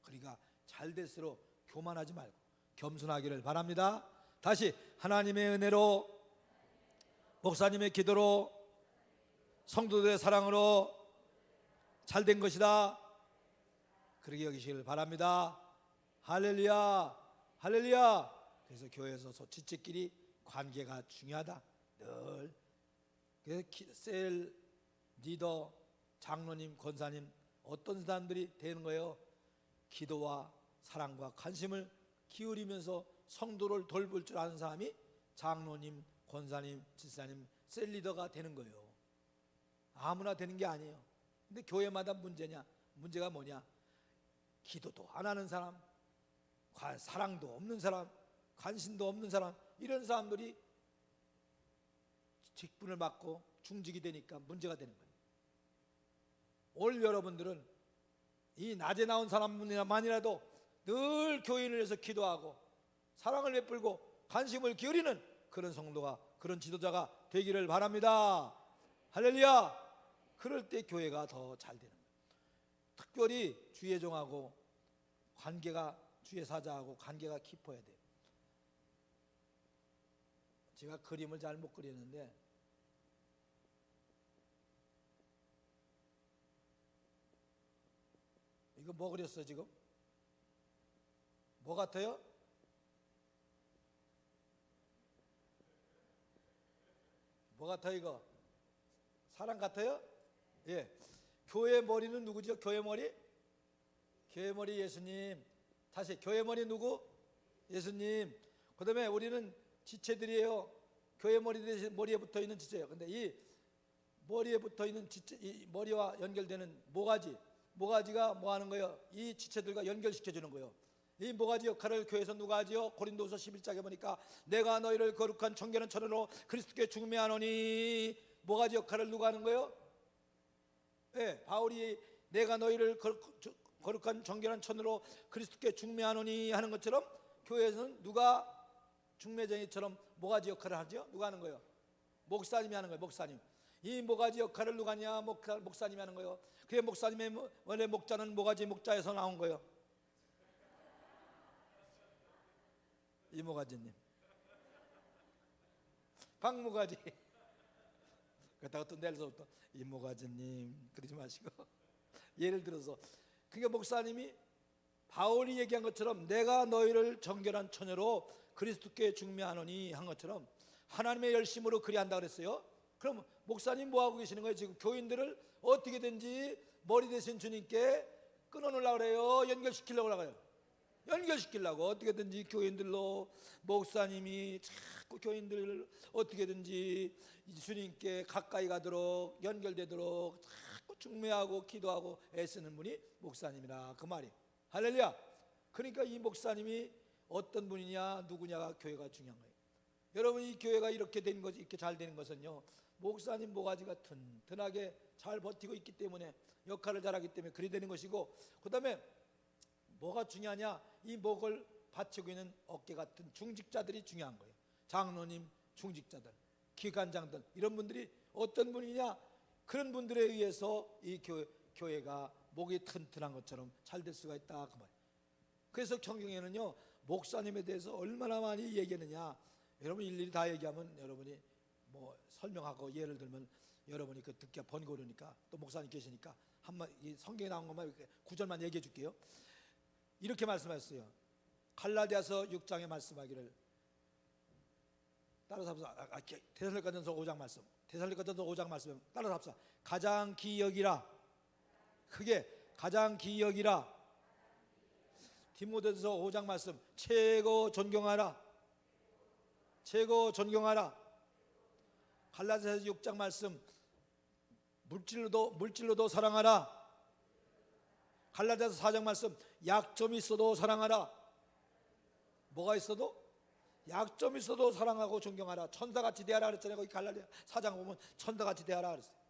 그러니까 잘 될수록 교만하지 말고 겸손하기를 바랍니다. 다시 하나님의 은혜로 목사님의 기도로 성도들의 사랑으로 잘 된 것이다, 그렇게 여기시길 바랍니다. 할렐루야, 할렐루야. 그래서 교회에서 지체끼리 관계가 중요하다. 늘 셀 리더, 장로님, 권사님 어떤 사람들이 되는 거예요? 기도와 사랑과 관심을 기울이면서 성도를 돌볼 줄 아는 사람이 장로님, 권사님, 집사님, 셀 리더가 되는 거예요. 아무나 되는 게 아니에요. 근데 교회마다 문제가 뭐냐? 기도도 안 하는 사람, 사랑도 없는 사람, 관심도 없는 사람, 이런 사람들이 직분을 맡고 중직이 되니까 문제가 되는 거예요. 오늘 여러분들은 이 낮에 나온 사람만이라도 늘 교인을 위해서 기도하고 사랑을 베풀고 관심을 기울이는 그런 성도가, 그런 지도자가 되기를 바랍니다. 할렐루야. 그럴 때 교회가 더 잘 되는 거예요. 특별히 주의 종하고 관계가, 주의 사자하고 관계가 깊어야 돼요. 제가 그림을 잘 못 그리는데 이거 뭐 그렸어 지금? 뭐 같아요? 뭐 같아요 이거? 사람 같아요? 예. 교회 머리는 누구죠? 교회 머리? 교회 머리 예수님. 다시 교회 머리 누구? 예수님. 그다음에 우리는 지체들이에요. 교회 머리 대신 머리에 붙어 있는 지체예요. 근데 이 머리에 붙어 있는 지체, 이 머리와 연결되는 모가지가 뭐 하는 거예요? 이 지체들과 연결시켜 주는 거예요. 이 모가지 역할을 교회에서 누가 하지요? 고린도서 11장에 보니까 내가 너희를 거룩한 정결한 천으로 그리스도께 죽음에 하노니. 모가지 역할을 누가 하는 거예요? 예, 바울이 내가 너희를 거룩한 정결한 천으로 그리스도께 중매하노니 하는 것처럼 교회에서는 누가 중매쟁이처럼 모가지 역할을 하죠? 누가 하는 거예요? 목사님이 하는 거예요. 목사님. 이 모가지 역할을 누가 하냐? 목사님이 하는 거예요. 그게 목사님의 원래 목자는 모가지 목자에서 나온 거예요. 이 모가지님, 박모가지. 그렇다고 또 내일서부터 이 모가지님 그러지 마시고 예를 들어서 그게 목사님이 바울이 얘기한 것처럼 내가 너희를 정결한 처녀로 그리스도께 중매하노니 한 것처럼 하나님의 열심으로 그리한다 그랬어요. 그럼 목사님 뭐 하고 계시는 거예요? 지금 교인들을 어떻게든지 머리 대신 주님께 끊어놓으려고 그래요? 연결시키려고 그래요? 연결시키려고 어떻게든지 교인들로 목사님이 자꾸 교인들을 어떻게든지 주님께 가까이 가도록 연결되도록 자꾸 중매하고 기도하고 애쓰는 분이 목사님이라 그 말이. 할렐루야. 그러니까 이 목사님이 어떤 분이냐 누구냐가 교회가 중요한 거예요. 여러분 이 교회가 이렇게 된 것이 이렇게 잘 되는 것은요 목사님 모가지가 튼튼하게 잘 버티고 있기 때문에 역할을 잘하기 때문에 그리 되는 것이고, 그 다음에 뭐가 중요하냐? 이 목을 받치고 있는 어깨 같은 중직자들이 중요한 거예요. 장로님, 중직자들, 기관장들 이런 분들이 어떤 분이냐? 그런 분들에 의해서 이 교회가 목이 튼튼한 것처럼 잘 될 수가 있다 그 말이에요. 그래서 성경에는요 목사님에 대해서 얼마나 많이 얘기하느냐. 여러분 일일이 다 얘기하면 여러분이 뭐 설명하고 예를 들면 여러분이 그 듣기가 번거로우니까 또 목사님 계시니까 한번 이 성경에 나온 것만 이렇게 구절만 얘기해 줄게요. 이렇게 말씀하셨어요. 갈라디아서 6장에 말씀하기를 따라서 합시다. 데살로니가전서 5장 말씀. 데살로니가전서 5장 말씀 따라서 합시다. 가장 기여기라. 크게 가장 기여기라. 디모데전서 5장 말씀. 최고 존경하라. 최고 존경하라. 갈라디아서 6장 말씀. 물질로도 사랑하라. 갈라디아서 4장 말씀. 약점이 있어도 사랑하라. 뭐가 있어도? 약점이 있어도 사랑하고 존경하라. 천사같이 대하라 그랬잖아요. 거기 갈라디아 4장 보면 천사같이 대하라 그랬어요.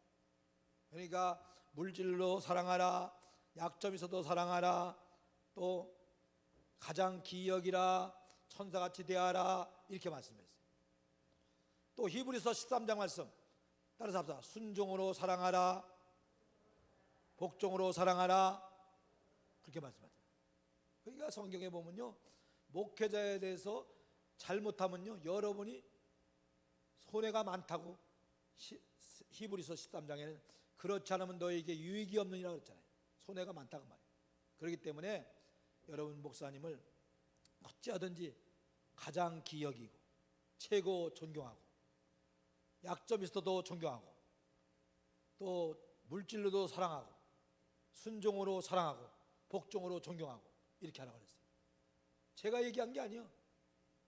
그러니까 물질로 사랑하라. 약점이 있어도 사랑하라. 또 가장 기여기라. 천사같이 대하라. 이렇게 말씀했어요. 또 히브리서 13장 말씀 따라서 합시다. 순종으로 사랑하라. 복종으로 사랑하라. 그렇게 말씀하죠. 그러니까 성경에 보면요 목회자에 대해서 잘못하면요 여러분이 손해가 많다고 히브리서 13장에는 그렇지 않으면 너에게 유익이 없느니라 그랬잖아요. 손해가 많다고 말이에요. 그렇기 때문에 여러분 목사님을 어찌하든지 가장 기여기고 최고 존경하고 약점 있어도 존경하고 또 물질로도 사랑하고 순종으로 사랑하고 복종으로 존경하고 이렇게 하라고 그랬어요. 제가 얘기한 게 아니에요.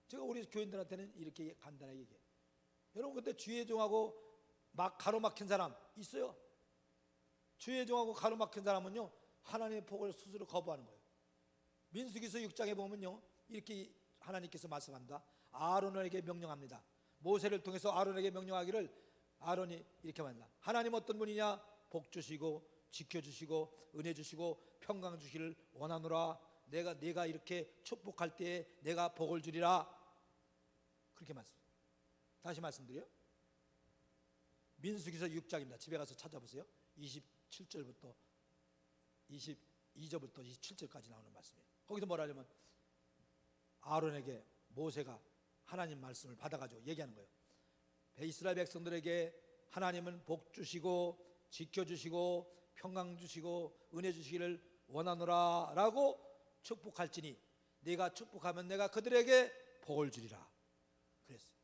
제가 우리 교인들한테는 이렇게 간단하게 얘기해요. 여러분 그때 주의 종하고 막 가로막힌 사람 있어요. 주의 종하고 가로막힌 사람은요 하나님의 복을 스스로 거부하는 거예요. 민수기서 6장에 보면요 이렇게 하나님께서 말씀합니다. 아론에게 명령합니다. 모세를 통해서 아론에게 명령하기를 아론이 이렇게 말합니다. 하나님 어떤 분이냐? 복 주시고 지켜주시고 은혜 주시고 평강 주시기를 원하노라. 내가 이렇게 축복할 때에 내가 복을 주리라. 그렇게 말씀. 다시 말씀드려요. 민수기서 6장입니다. 집에 가서 찾아보세요. 27절부터 22절부터 27절까지 나오는 말씀이에요. 거기서 뭐라 하냐면 아론에게 모세가 하나님 말씀을 받아가지고 얘기하는 거예요. 이스라엘 백성들에게 하나님은 복 주시고 지켜주시고 평강 주시고 은혜 주시기를 원하노라 라고 축복할지니 내가 축복하면 내가 그들에게 복을 주리라 그랬어요.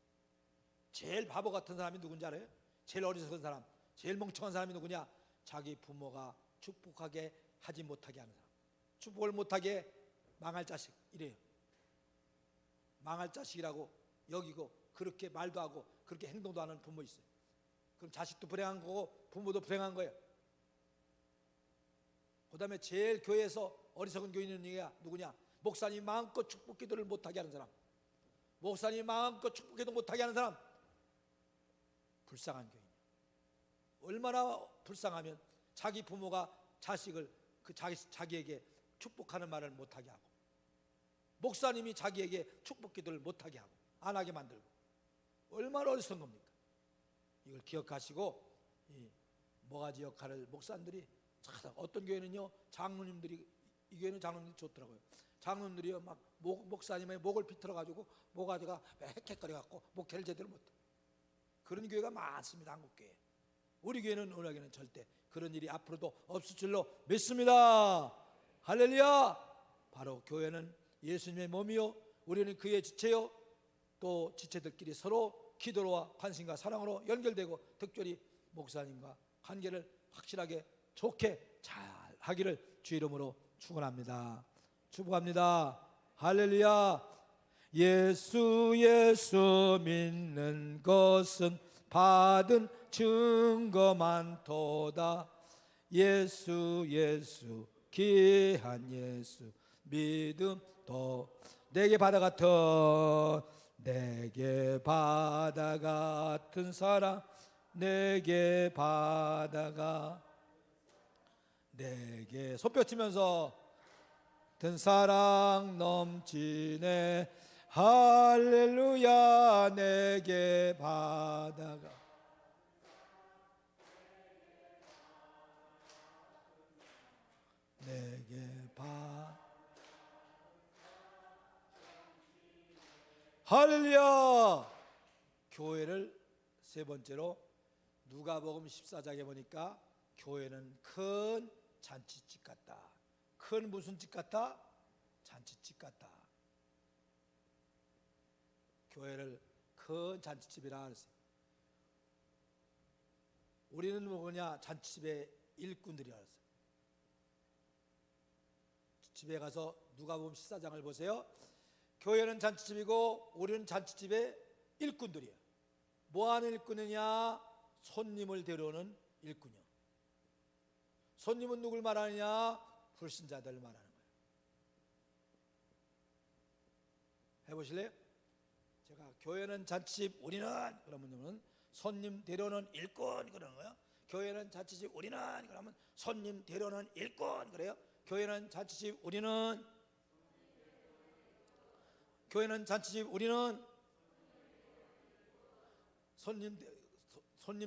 제일 바보 같은 사람이 누군지 알아요? 제일 어리석은 사람, 제일 멍청한 사람이 누구냐? 자기 부모가 축복하게 하지 못하게 하는 사람, 축복을 못하게 망할 자식 이래요. 망할 자식이라고 여기고 그렇게 말도 하고 그렇게 행동도 하는 부모 있어요. 그럼 자식도 불행한 거고 부모도 불행한 거예요. 그 다음에 제일 교회에서 어리석은 교인은 누구냐? 목사님 마음껏 축복 기도를 못하게 하는 사람, 목사님 마음껏 축복 기도 못하게 하는 사람, 불쌍한 교인이에요. 얼마나 불쌍하면 자기 부모가 자식을 자기에게 축복하는 말을 못하게 하고, 목사님이 자기에게 축복 기도를 못하게 하고 안 하게 만들고, 얼마나 어리석은 겁니까? 이걸 기억하시고 이 모가지 역할을 목사님들이 참, 어떤 교회는요 장로님들이, 이 교회는 장로님들이 좋더라고요. 장로님들이요 막 목사님의 목을 비틀어 가지고 모가지가 헥헥거려 갖고 목회를 제대로 못해. 그런 교회가 많습니다. 한국 교회. 우리 교회는 절대 그런 일이 앞으로도 없을 줄로 믿습니다. 할렐루야. 바로 교회는 예수님의 몸이요 우리는 그의 지체요, 또 지체들끼리 서로 기도와 관심과 사랑으로 연결되고 특별히 목사님과 관계를 확실하게 좋게 잘 하기를 주 이름으로 축원합니다. 축복합니다. 할렐루야. 예수 믿는 것은 받은 증거 많도다. 예수 귀한 예수 믿음도 내게 바다 같은 사랑, 내게 바다가 내게 손뼉 치면서 같은 사랑 넘치네. 할렐루야. 내게 바다가 내게 할렐루야. 교회를 세 번째로 누가복음 14장에 보니까 교회는 큰 잔치집 같다. 큰 무슨 집 같다? 잔치집 같다. 교회를 큰 잔치집이라 그랬어요. 우리는 뭐냐? 잔치집의 일꾼들이라 그랬어요. 집에 가서 누가복음 14장을 보세요. 교회는 잔치집이고 우리는 잔치집의 일꾼들이에요. 뭐하는 일꾼이냐? 손님을 데려오는 일꾼이요. 손님은 누굴 말하느냐? 불신자들 말하는 거예요. 해보실래요? 제가 교회는 잔치집 우리는 그러면 손님 데려오는 일꾼 그러는 거예요. 교회는 잔치집 우리는 그러면 손님 데려오는 일꾼 그래요. 교회는 잔치집 우리는 잔치집 우리는 손님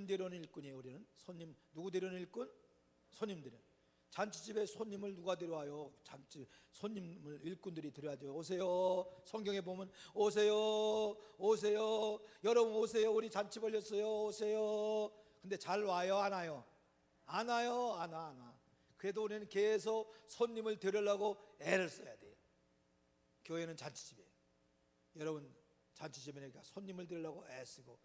데려오는 일꾼이에요. 우리는 손님 누구 데려오는 일꾼? 손님 데려. 잔치집에 손님을 누가 데려와요? 잔치 손님을 일꾼들이 데려와죠. 오세요. 성경에 보면 오세요, 여러분 오세요. 우리 잔치 벌렸어요. 오세요. 근데 잘 와요, 안 와요? 안 와요, 안 와. 그래도 우리는 계속 손님을 데려오려고 애를 써야 돼요. 교회는 잔치집이에요. 여러분 잔치집이니까 손님을 데리려고 애쓰고,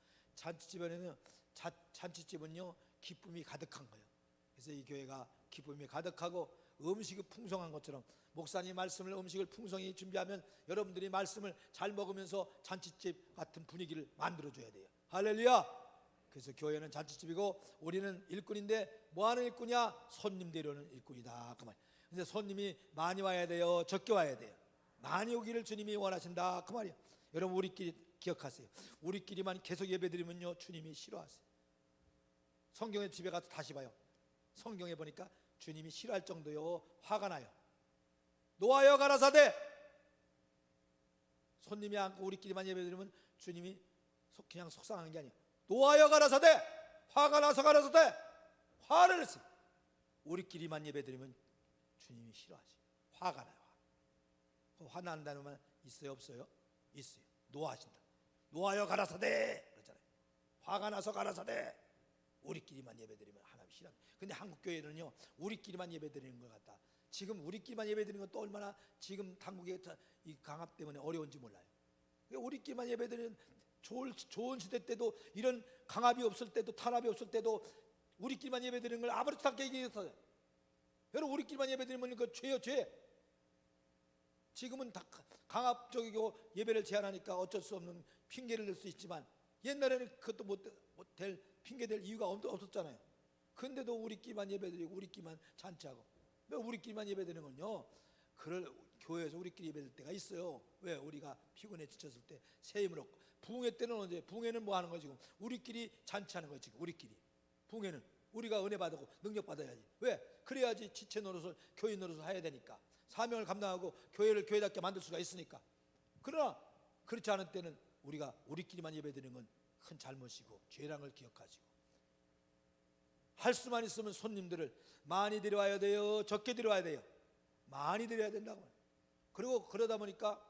잔치집은요 기쁨이 가득한 거예요. 그래서 이 교회가 기쁨이 가득하고 음식이 풍성한 것처럼 목사님 말씀을 음식을 풍성히 준비하면 여러분들이 말씀을 잘 먹으면서 잔치집 같은 분위기를 만들어줘야 돼요. 할렐루야. 그래서 교회는 잔치집이고 우리는 일꾼인데 뭐하는 일꾼이야? 손님 데려오는 일꾼이다 그 말이에요. 근데 손님이 많이 와야 돼요? 적게 와야 돼요? 많이 오기를 주님이 원하신다 그 말이에요. 여러분 우리끼리 기억하세요. 우리끼리만 계속 예배드리면요 주님이 싫어하세요. 성경에 집에 가서 다시 봐요. 성경에 보니까 주님이 싫어할 정도요 화가 나요. 노하여 가라사대. 손님이 앉고 우리끼리만 예배드리면 주님이 그냥 속상한 게 아니에요. 노하여 가라사대. 화가 나서 가라사대. 화를 냈어요. 우리끼리만 예배드리면 주님이 싫어하지. 화가 나요. 화난다는 말 있어요 없어요? 있어요. 노하신다. 노하여 가라사대 그러잖아요. 화가 나서 가라사대. 우리끼리만 예배드리면 하나님 싫어. 근데 한국 교회는요 우리끼리만 예배드리는 것 같다. 지금 우리끼리만 예배드리는 것도 얼마나 지금 한국의 이 강압 때문에 어려운지 몰라요. 우리끼리만 예배드리는 좋은 시대 때도 이런 강압이 없을 때도 탄압이 없을 때도 우리끼리만 예배드리는 걸 아무렇지도 않게 얘기했어요. 여러분 우리끼리만 예배드리면 그 죄요 죄. 지금은 다 강압적이고 예배를 제한하니까 어쩔 수 없는 핑계를 낼 수 있지만 옛날에는 그것도 못될 핑계될 이유가 없었잖아요. 근데도 우리끼리만 예배드리고 우리끼리만 잔치하고. 왜 우리끼리만 예배드리는 건요? 그럴 교회에서 우리끼리 예배드릴 때가 있어요. 왜? 우리가 피곤해 지쳤을 때 새 힘을 얻고. 부흥회 때는 언제? 부흥회는 뭐 하는 거지? 지금 우리끼리 잔치하는 거지. 지금 우리끼리. 부흥회는 우리가 은혜 받고 능력 받아야지. 왜? 그래야지 지체 노릇을 교인 노릇을 해야 되니까. 사명을 감당하고 교회를 교회답게 만들 수가 있으니까. 그러나 그렇지 않을 때는 우리가 우리끼리만 예배드리는 건 큰 잘못이고 죄라는 걸 기억하시고, 할 수만 있으면 손님들을 많이 데려와야 돼요? 적게 데려와야 돼요? 많이 데려야 된다고 말해요. 그리고 그러다 보니까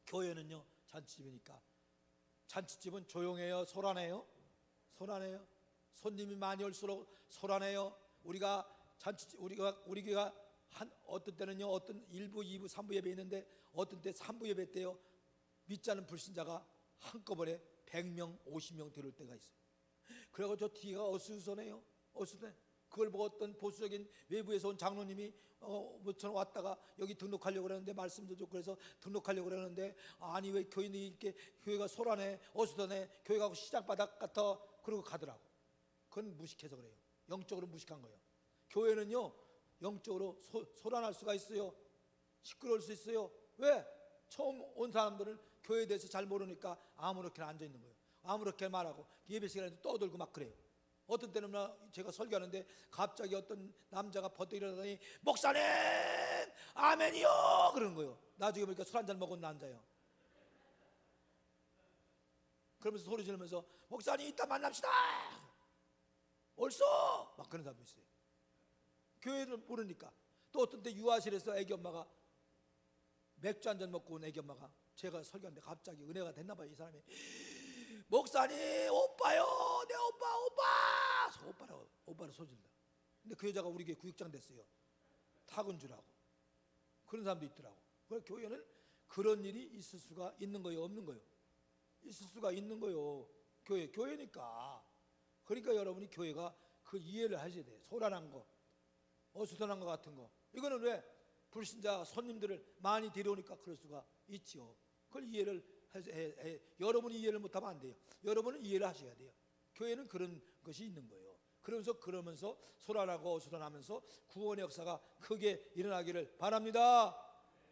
교회는요 잔치집이니까 잔치집은 조용해요? 소란해요? 소란해요. 손님이 많이 올수록 소란해요. 우리가 잔치집 우리 교회가 한 어떤 때는요 어떤 1부, 2부, 3부 예배 있는데 어떤 때 3부 예배 때요 믿지 않는 불신자가 한꺼번에 100명, 50명 데려올 때가 있어요. 그래서 저 뒤가 어수선해요. 어수선해. 그걸 보고 어떤 보수적인 외부에서 온 장로님이 뭐처럼 왔다가 여기 등록하려고 그러는데 말씀도 좋고 그래서 등록하려고 그러는데 아니 왜 교인이 이렇게 교회가 소란해 어수선해 교회가 시장바닥 같아 그러고 가더라고. 그건 무식해서 그래요. 영적으로 무식한 거예요. 교회는요 영적으로 소란할 수가 있어요. 시끄러울 수 있어요. 왜? 처음 온 사람들은 교회에 대해서 잘 모르니까 아무렇게나 앉아 있는 거예요. 아무렇게 말하고 예배 시간에 떠들고 막 그래요. 어떤 때는 제가 설교하는데 갑자기 어떤 남자가 버뜩 일어나더니 목사님 아멘이요 그러는 거예요. 나중에 보니까 술 한잔 먹은 남자예요. 그러면서 소리 지르면서 목사님 이따 만납시다 옳소 막 그런 사람도 있어요. 교회를 모르니까. 또 어떤 때 유아실에서 애기 엄마가 맥주 한잔 먹고 온 애기 엄마가 제가 설교하는데 갑자기 은혜가 됐나 봐요. 이 사람이 목사님 오빠요 내 오빠 오빠를 소질다. 근데 그 여자가 우리 교회 구역장 됐어요. 탁은 줄 알고. 그런 사람도 있더라고. 그래서 교회는 그런 일이 있을 수가 있는 거예요 없는 거예요? 있을 수가 있는 거예요. 교회니까. 그러니까 여러분이 교회가 그 이해를 하셔야 돼요. 소란한 거 어수선한 것 같은 거 이거는 왜? 불신자 손님들을 많이 데려오니까 그럴 수가 있지요. 그걸 이해를 여러분이 이해를 못하면 안 돼요. 여러분은 이해를 하셔야 돼요. 교회는 그런 것이 있는 거예요. 그러면서 소란하고 어수선하면서 구원의 역사가 크게 일어나기를 바랍니다.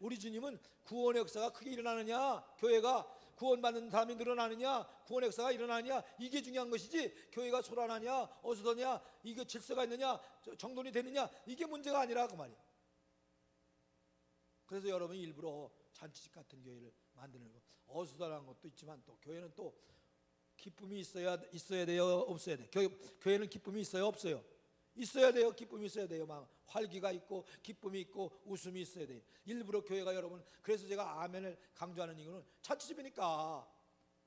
우리 주님은 구원의 역사가 크게 일어나느냐, 교회가 구원받는 사람이 늘어나느냐, 구원의 역사가 일어나느냐, 이게 중요한 것이지 교회가 소란하냐 어수선하냐 이게 질서가 있느냐 정돈이 되느냐 이게 문제가 아니라 그 말이에요. 그래서 여러분이 일부러 잔치집 같은 교회를 만드는 거 어수선한 것도 있지만 또 교회는 또 기쁨이 있어야 돼요 없어야 돼요? 교회는 기쁨이 있어요 없어요? 있어야 돼요. 기쁨이 있어야 돼요. 막 활기가 있고 기쁨이 있고 웃음이 있어야 돼요. 일부러 교회가 여러분 그래서 제가 아멘을 강조하는 이유는 잔치집이니까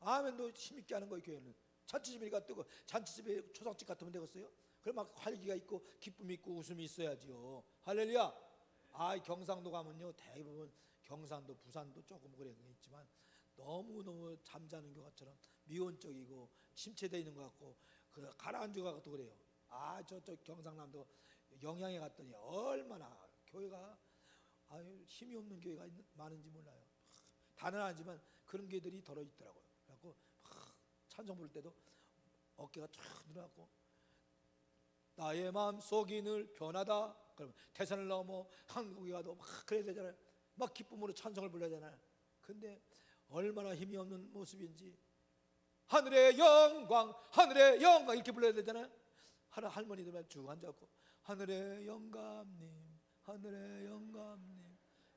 아멘도 힘있게 하는 거예요. 교회는 잔치집이니까 뜨거 잔치집에 초상집 같으면 되겠어요? 그럼 막 활기가 있고 기쁨이 있고 웃음이 있어야지요. 할렐루야. 경상도 가면요 대부분 경상도 부산도 조금 그런 게 있지만 너무너무 잠자는 것처럼 미온적이고 침체되어 있는 것 같고 그 가라앉은 것 같고 그래요. 저쪽 경상남도 영양에 갔더니 얼마나 교회가 힘이 없는 교회가 많은지 몰라요. 다는 아니지만 그런 교회들이 덜어 있더라고요. 그래갖고 찬송 부를 때도 어깨가 쫙 늘어났고 나의 마음속이 늘 변하다. 그러면 태산을 넘어 한국에 가도 막 그래야 되잖아요. 막 기쁨으로 찬송을 불러야 되잖아요. 근데 얼마나 힘이 없는 모습인지 하늘의 영광 이렇게 불러야 되잖아요. 하나 할머니들만 쭉 앉아갖고 하늘의 영감님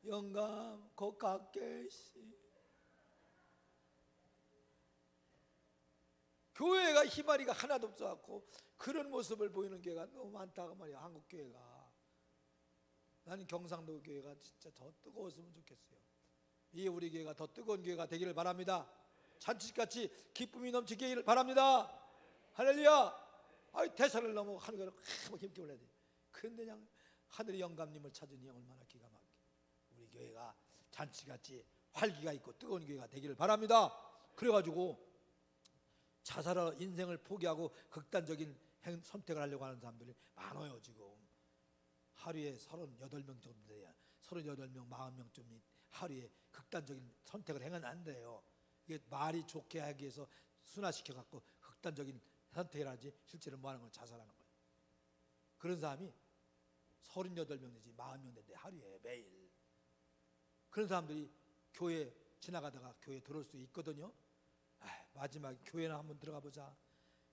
영감 곧 계시. 교회가 희마리가 하나도 없어갖고 그런 모습을 보이는 교회가 너무 많다고 말이야. 한국 교회가. 나는 경상도 교회가 진짜 더 뜨거웠으면 좋겠어요. 이 우리 교회가 더 뜨거운 교회가 되기를 바랍니다. 잔치같이 기쁨이 넘치기를 바랍니다. 할렐루야. 아이 대산을 넘어 하늘을 힘께 올려야 돼. 그런데 그냥 하늘의 영감님을 찾으니 얼마나 기가 막혀. 우리 교회가 잔치같이 활기가 있고 뜨거운 교회가 되기를 바랍니다. 그래가지고 자살로 인생을 포기하고 극단적인 선택을 하려고 하는 사람들이 많아요. 지금 하루에 38명 정도 돼야 38명 40명쯤이 하루에 극단적인 선택을 행하면 안 돼요. 이게 말이 좋게 하기 위해서 순화시켜 갖고 극단적인 선택을 하지 실제로 뭐 하는 건 자살하는 거예요. 그런 사람이 38명 내지 40명 되는데 하루에 매일. 그런 사람들이 교회 지나가다가 교회 들어올 수 있거든요. 마지막에 교회나 한번 들어가 보자.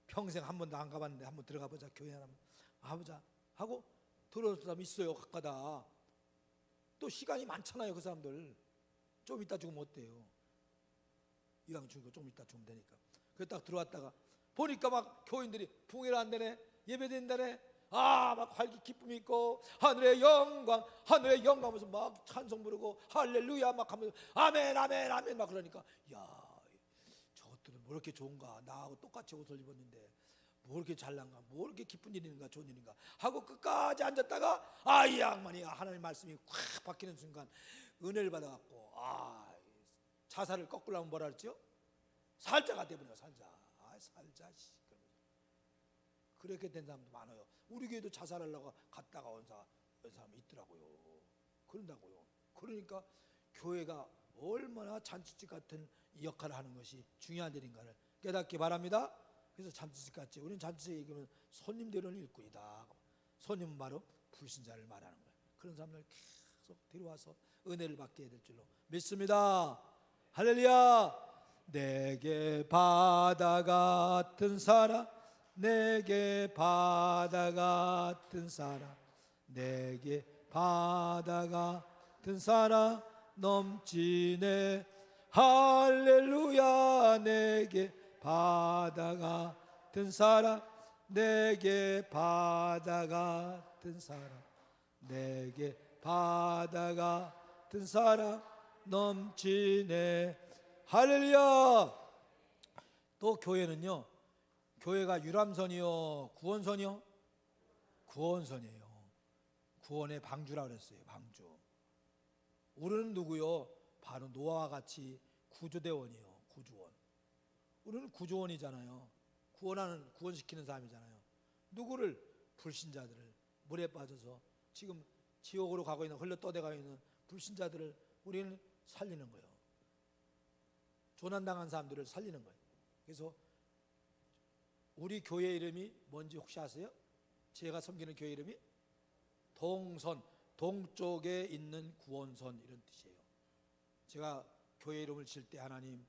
평생 한 번도 안 가봤는데 한번 들어가 보자. 교회 한번 가보자 하고 들어올 사람이 있어요. 가까다. 또 시간이 많잖아요. 그 사람들 좀 이따 죽으면 어때요? 이왕 죽은 거 좀 이따 죽으면 되니까. 그래서 딱 들어왔다가 보니까 막 교인들이 붕해를 안 되네, 예배된다네, 막 활기 기쁨이 있고 하늘의 영광 하면서 막 찬송 부르고 할렐루야 막 하면서 아멘 아멘 아멘 막 그러니까 야, 저것들은 뭐 이렇게 좋은가, 나하고 똑같이 옷을 입었는데 뭐 이렇게 잘난가, 뭐 이렇게 기쁜 일인가 좋은 일인가 하고 끝까지 앉았다가 이 양반이 하나님 말씀이 확 바뀌는 순간 은혜를 받아갖고 자살을 거꾸로 하면 뭐라 그랬죠? 살자가 돼버려. 살자. 그렇게 된 사람도 많아요. 우리 교회도 자살하려고 갔다가 온 사람이 있더라고요. 그런다고요. 그러니까 교회가 얼마나 잔치집 같은 역할을 하는 것이 중요한 일인가를 깨닫기 바랍니다. 그래서 잔치집 같이 우리는 잔치집 얘기하면 손님들은 일꾼이다. 손님은 바로 불신자를 말하는 거예요. 그런 사람들 계속 데려와서 은혜를 받게 될 줄로 믿습니다. 할렐루야. 내게 바다 같은 사람, 내게 바다 같은 사람, 내게 바다 같은 사람 넘치네. 할렐루야. 내게 바다 같은 사람, 내게 바다 같은 사람, 내게 바다 같은 사람 넘치네. 할렐루야. 또 교회는요, 교회가 유람선이요 구원선이요? 구원선이에요. 구원의 방주라 그랬어요. 방주. 우리는 누구요? 바로 노아와 같이 구조대원이요. 구조원. 우리는 구조원이잖아요. 구원시키는 사람이잖아요. 누구를? 불신자들을 물에 빠져서 지금 지옥으로 가고 있는, 흘러 떠내가고 있는 불신자들을 우리는 살리는 거예요. 조난당한 사람들을 살리는 거예요. 그래서 우리 교회 이름이 뭔지 혹시 아세요? 제가 섬기는 교회 이름이 동선, 동쪽에 있는 구원선, 이런 뜻이에요. 제가 교회 이름을 질 때 하나님,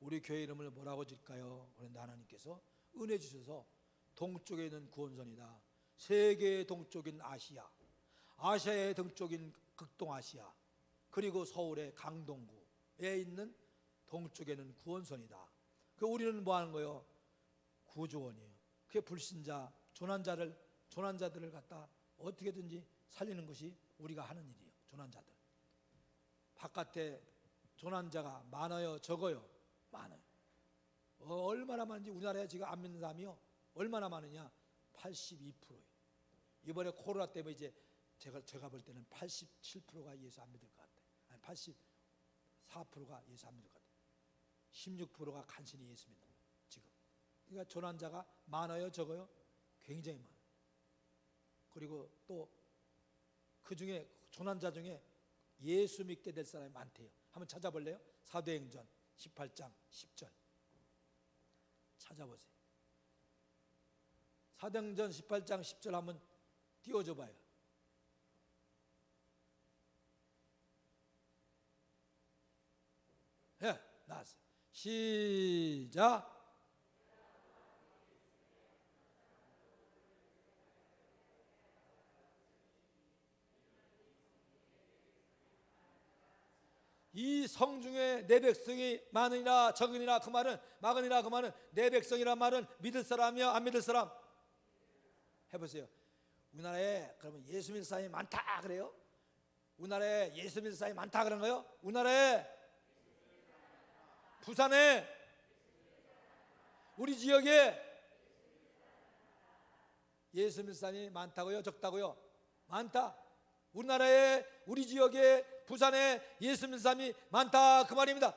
우리 교회 이름을 뭐라고 질까요? 그런데 하나님께서 은혜 주셔서 동쪽에 있는 구원선이다. 세계의 동쪽인 아시아, 아시아의 동쪽인 극동아시아, 그리고 서울의 강동구에 있는 동쪽에는 구원선이다. 그 우리는 뭐 하는 거예요? 구조원이에요. 그게 불신자, 조난자들을 갖다 어떻게든지 살리는 것이 우리가 하는 일이에요. 조난자들. 바깥에 조난자가 많아요, 적어요? 많아요. 얼마나 많은지 우리나라에 지금 안 믿는 사람이요, 얼마나 많으냐? 82%예요. 이번에 코로나 때문에 이제 제가 볼 때는 87%가 예수 안 믿을 것 같아요. 아니 84%가 예수 안 믿을 것 같아요. 16%가 간신히 예수 믿는 거예요. 지금. 그러니까 조난자가 많아요, 적어요? 굉장히 많아요. 그리고 또 그 중에 조난자 중에 예수 믿게 될 사람이 많대요. 한번 찾아볼래요? 사도행전 18장 10절 찾아보세요. 사도행전 18장 10절 한번 띄워줘 봐요. 예, 나왔어요. 시작. 이 성 중에 내 백성이 많으니라 적으니라, 그 말은 막으니라, 그 말은 내 백성이란 말은 믿을 사람이요 안 믿을 사람? 해보세요. 우리나라에 그러면 예수 믿는 사람이 많다 그래요? 우리나라에 예수 믿는 사람이 많다 그런 거요? 우리나라에 부산에 우리 지역에 예수 믿는 사람이 많다고요? 적다고요? 많다. 우리나라에, 우리 지역에, 부산에 예수 믿는 사람이 많다 그 말입니다.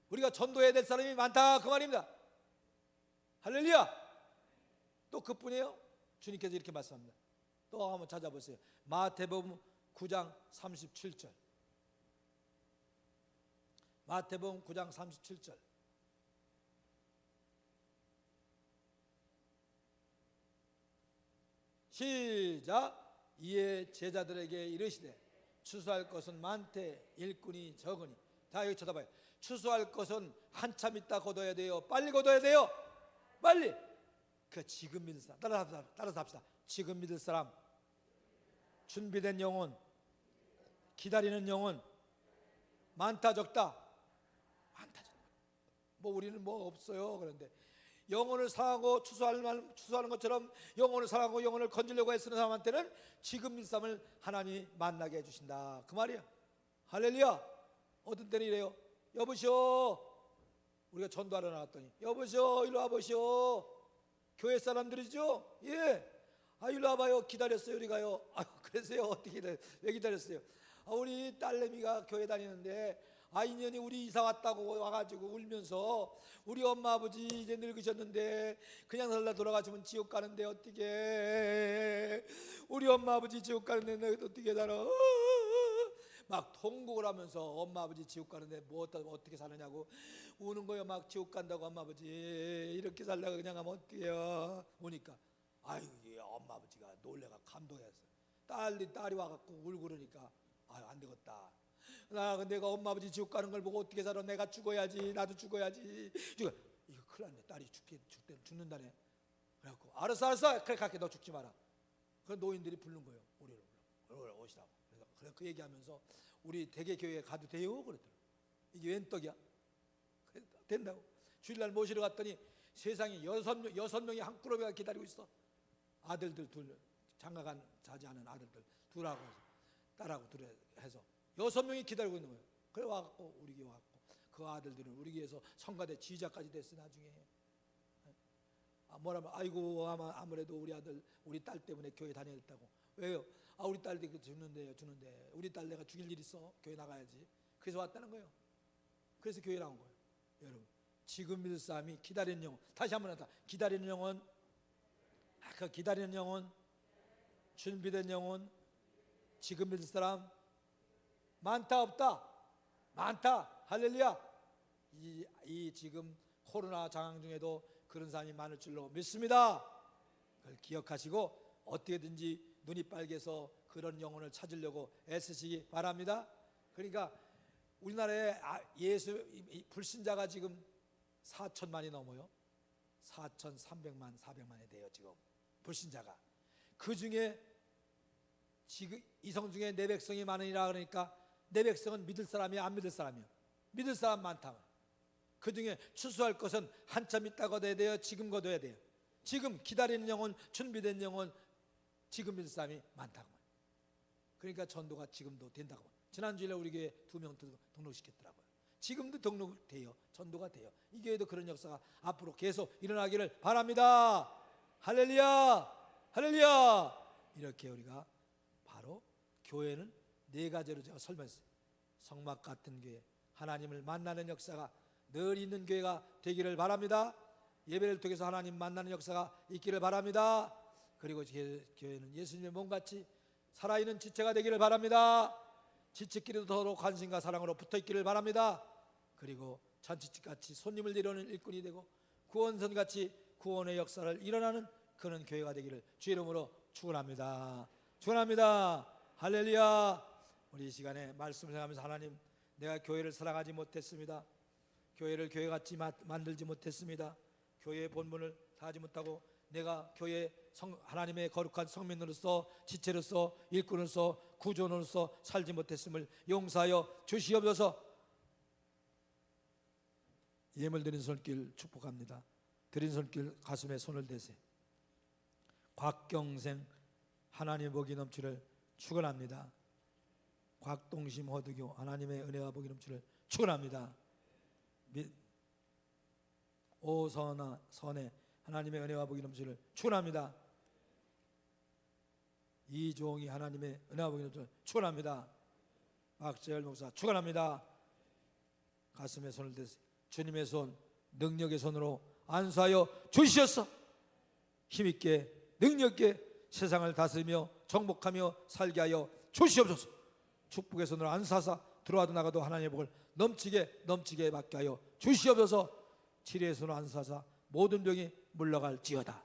우리가 전도해야 될 사람이 많다 그 말입니다. 할렐루야. 또 그뿐이에요? 주님께서 이렇게 말씀합니다. 또 한번 찾아보세요. 마태복음 9장 37절. 마태복음 9장 37절. 시작. 이에 제자들에게 이르시되 추수할 것은 많되 일꾼이 적으니. 다 여기 쳐다봐요. 추수할 것은 한참 있다 거둬야 돼요. 빨리 거둬야 돼요. 빨리. 그 지금 믿을 사람 따라서 합시다. 지금 믿을 사람, 준비된 영혼, 기다리는 영혼, 많다 적다? 많다 적다. 뭐 우리는 뭐 없어요. 그런데 영혼을 사랑하고 추수하는 것처럼 영혼을 사랑하고 영혼을 건지려고 애쓰는 사람한테는 지금 믿을 사람을 하나님이 만나게 해주신다 그 말이야. 할렐루야. 어떤 때는 이래요. 여보시오, 우리가 전도하러 나왔더니 여보시오 일로 와보시오. 교회 사람들이죠? 예. 아 일로 와봐요. 기다렸어요. 우리가요. 아 그래서요. 어떻게 왜 기다렸어요? 아, 우리 딸내미가 교회 다니는데 아 인연이 우리 이사 왔다고 와가지고 울면서 우리 엄마 아버지 이제 늙으셨는데 그냥 살다 돌아가시면 지옥 가는데 어떻게 우리 엄마 아버지 지옥 가는데 어떻게 살아? 막 통곡을 하면서 엄마 아버지 지옥 가는데 뭐 어떻게 사느냐고 우는 거예요. 막 지옥 간다고 엄마 아버지 이렇게 살다가 그냥 하면 어떡해요. 오니까 아유 엄마 아버지가 놀래가 감동했어요. 딸이 와갖고 울고 그러니까 아유 안 되겠다. 내가 엄마 아버지 지옥 가는 걸 보고 어떻게 살아. 내가 죽어야지. 나도 죽어야지. 이거 큰일 났네. 딸이 죽는다네. 그래갖고 알았어 그래 갈게. 너 죽지 마라. 그 노인들이 부른 거예요. 우리를 오시라고. 그래서 그 얘기하면서 우리 대개교회에 가도 돼요? 그랬더니 이게 웬 떡이야? 그래, 된다고. 주일날 모시러 갔더니 세상에 6명이 한 그룹에 기다리고 있어. 아들들 둘, 장가간 자지 않은 아들들 둘하고 해서 딸하고 둘 해서 6명이 기다리고 있는 거예요. 그래 와갖고 우리 교회 와갖고 그 아들들은 우리 교회에서 성가대 지휘자까지 됐어 나중에. 뭐라면 아이고 아무래도 우리 아들 우리 딸 때문에 교회 다녀야 됐다고. 왜요? 아 우리 딸이 주는데 우리 딸 내가 죽일 일 있어. 교회 나가야지. 그래서 왔다는 거예요. 그래서 교회 나온 거예요. 여러분 지금 믿을 사람이 기다리는 영혼. 다시 한번 하자. 기다리는 영혼, 그 기다리는 영혼, 준비된 영혼, 지금 믿을 사람 많다 없다? 많다. 할렐루야. 이 지금 코로나 상황 중에도 그런 사람이 많을 줄로 믿습니다. 그걸 기억하시고 어떻게든지 눈이 빨개서 그런 영혼을 찾으려고 애쓰시기 바랍니다. 그러니까 우리나라에 예수 불신자가 지금 4천만이 넘어요. 4,300만 400만이 돼요 지금 불신자가. 그 중에 지금 이성 중에 내 백성이 많으니라. 그러니까 내 백성은 믿을 사람이 안 믿을 사람이요. 믿을 사람 많다. 그 중에 추수할 것은 한참 있다 거둬야 돼요. 지금 거둬야 돼요. 지금 기다리는 영혼, 준비된 영혼, 지금 믿을 사람이 많다고. 그러니까 전도가 지금도 된다고. 지난주에 우리 교회 2명 등록시켰더라고요. 지금도 등록돼요. 전도가 돼요. 이 교회도 그런 역사가 앞으로 계속 일어나기를 바랍니다. 할렐루야, 할렐루야. 이렇게 우리가 바로 교회는 4가지로 제가 설명했어요. 성막 같은 교회, 하나님을 만나는 역사가 늘 있는 교회가 되기를 바랍니다. 예배를 통해서 하나님 만나는 역사가 있기를 바랍니다. 그리고 교회는 예수님의 몸같이 살아있는 지체가 되기를 바랍니다. 지체끼리도 더더욱 관심과 사랑으로 붙어있기를 바랍니다. 그리고 잔치집같이 손님을 이루는 일꾼이 되고 구원선같이 구원의 역사를 일어나는 그런 교회가 되기를 주의 이름으로 축원합니다. 축원합니다. 할렐루야. 우리 이 시간에 말씀을 생각하면서 하나님, 내가 교회를 사랑하지 못했습니다. 교회를 교회같이 만들지 못했습니다. 교회의 본분을 다하지 못하고 내가 교회 하나님의 거룩한 성민으로서 지체로서 일꾼으로서 구조원으로서 살지 못했음을 용서하여 주시옵소서. 예물 드린 손길 축복합니다. 드린 손길 가슴에 손을 대세요. 곽경생 하나님의 복이 넘치를 축원합니다. 곽동심 허두교 하나님의 은혜와 복이 넘치를 축원합니다. 오 선해 하나님의 은혜와 복이 넘치기를 축원합니다. 이종이 하나님의 은혜와 복이 넘치기를 축원합니다. 박재열 목사 축원합니다. 가슴에 손을 대서 주님의 손, 능력의 손으로 안수하여 주시옵소서. 힘있게 능력있게 세상을 다스리며 정복하며 살게 하여 주시옵소서. 축복의 손으로 안수하사 들어와도 나가도 하나님의 복을 넘치게 받게 하여 주시옵소서. 치료의 손으로 안수하사 모든 병이 물러갈지어다.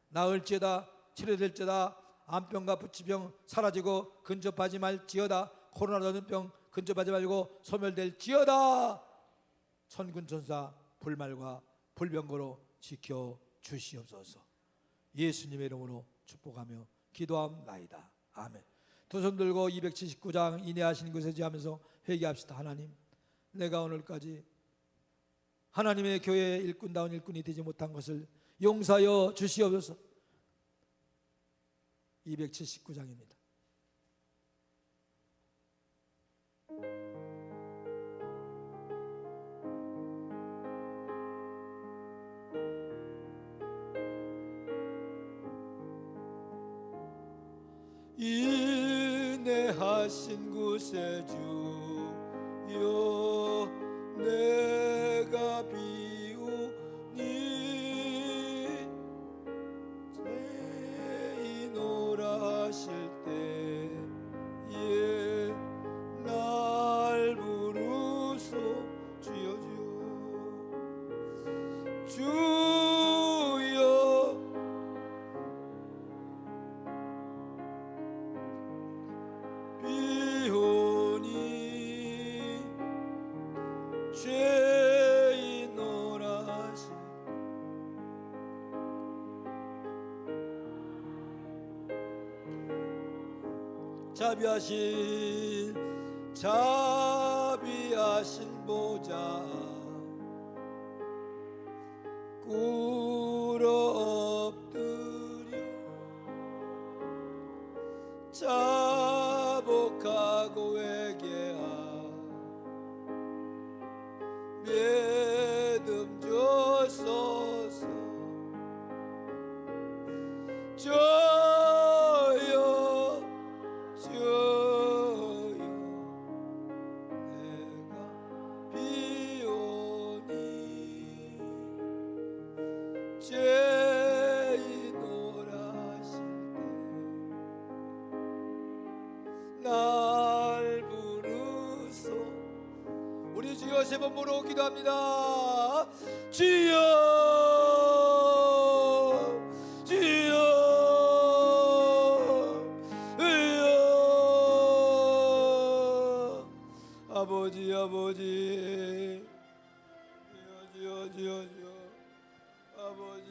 나을지어다. 치료될지어다. 암병과 부치병 사라지고 근접하지 말지어다. 코로나 전염병 근접하지 말고 소멸될지어다. 천군천사 불말과 불병거로 지켜 주시옵소서. 예수님의 이름으로 축복하며 기도함나이다. 아멘. 두 손 들고 279장 인내하신 것에 지하면서 회개합시다. 하나님, 내가 오늘까지 하나님의 교회의 일꾼다운 일꾼이 되지 못한 것을 용서하여 주시옵소서. 279장입니다. 인내하신 구세주여, 내가 비우니 죄인오라 하실 때에 날 부르소. 주여 주여 자비하신 보좌 꿇어 엎드려 자복하고 회개하 믿음 주소서. 우리 주여 세 번 부르고 기도합니다. 주여 주여 주여. 아버지 아버지 주여 주여 주여 주여. 아버지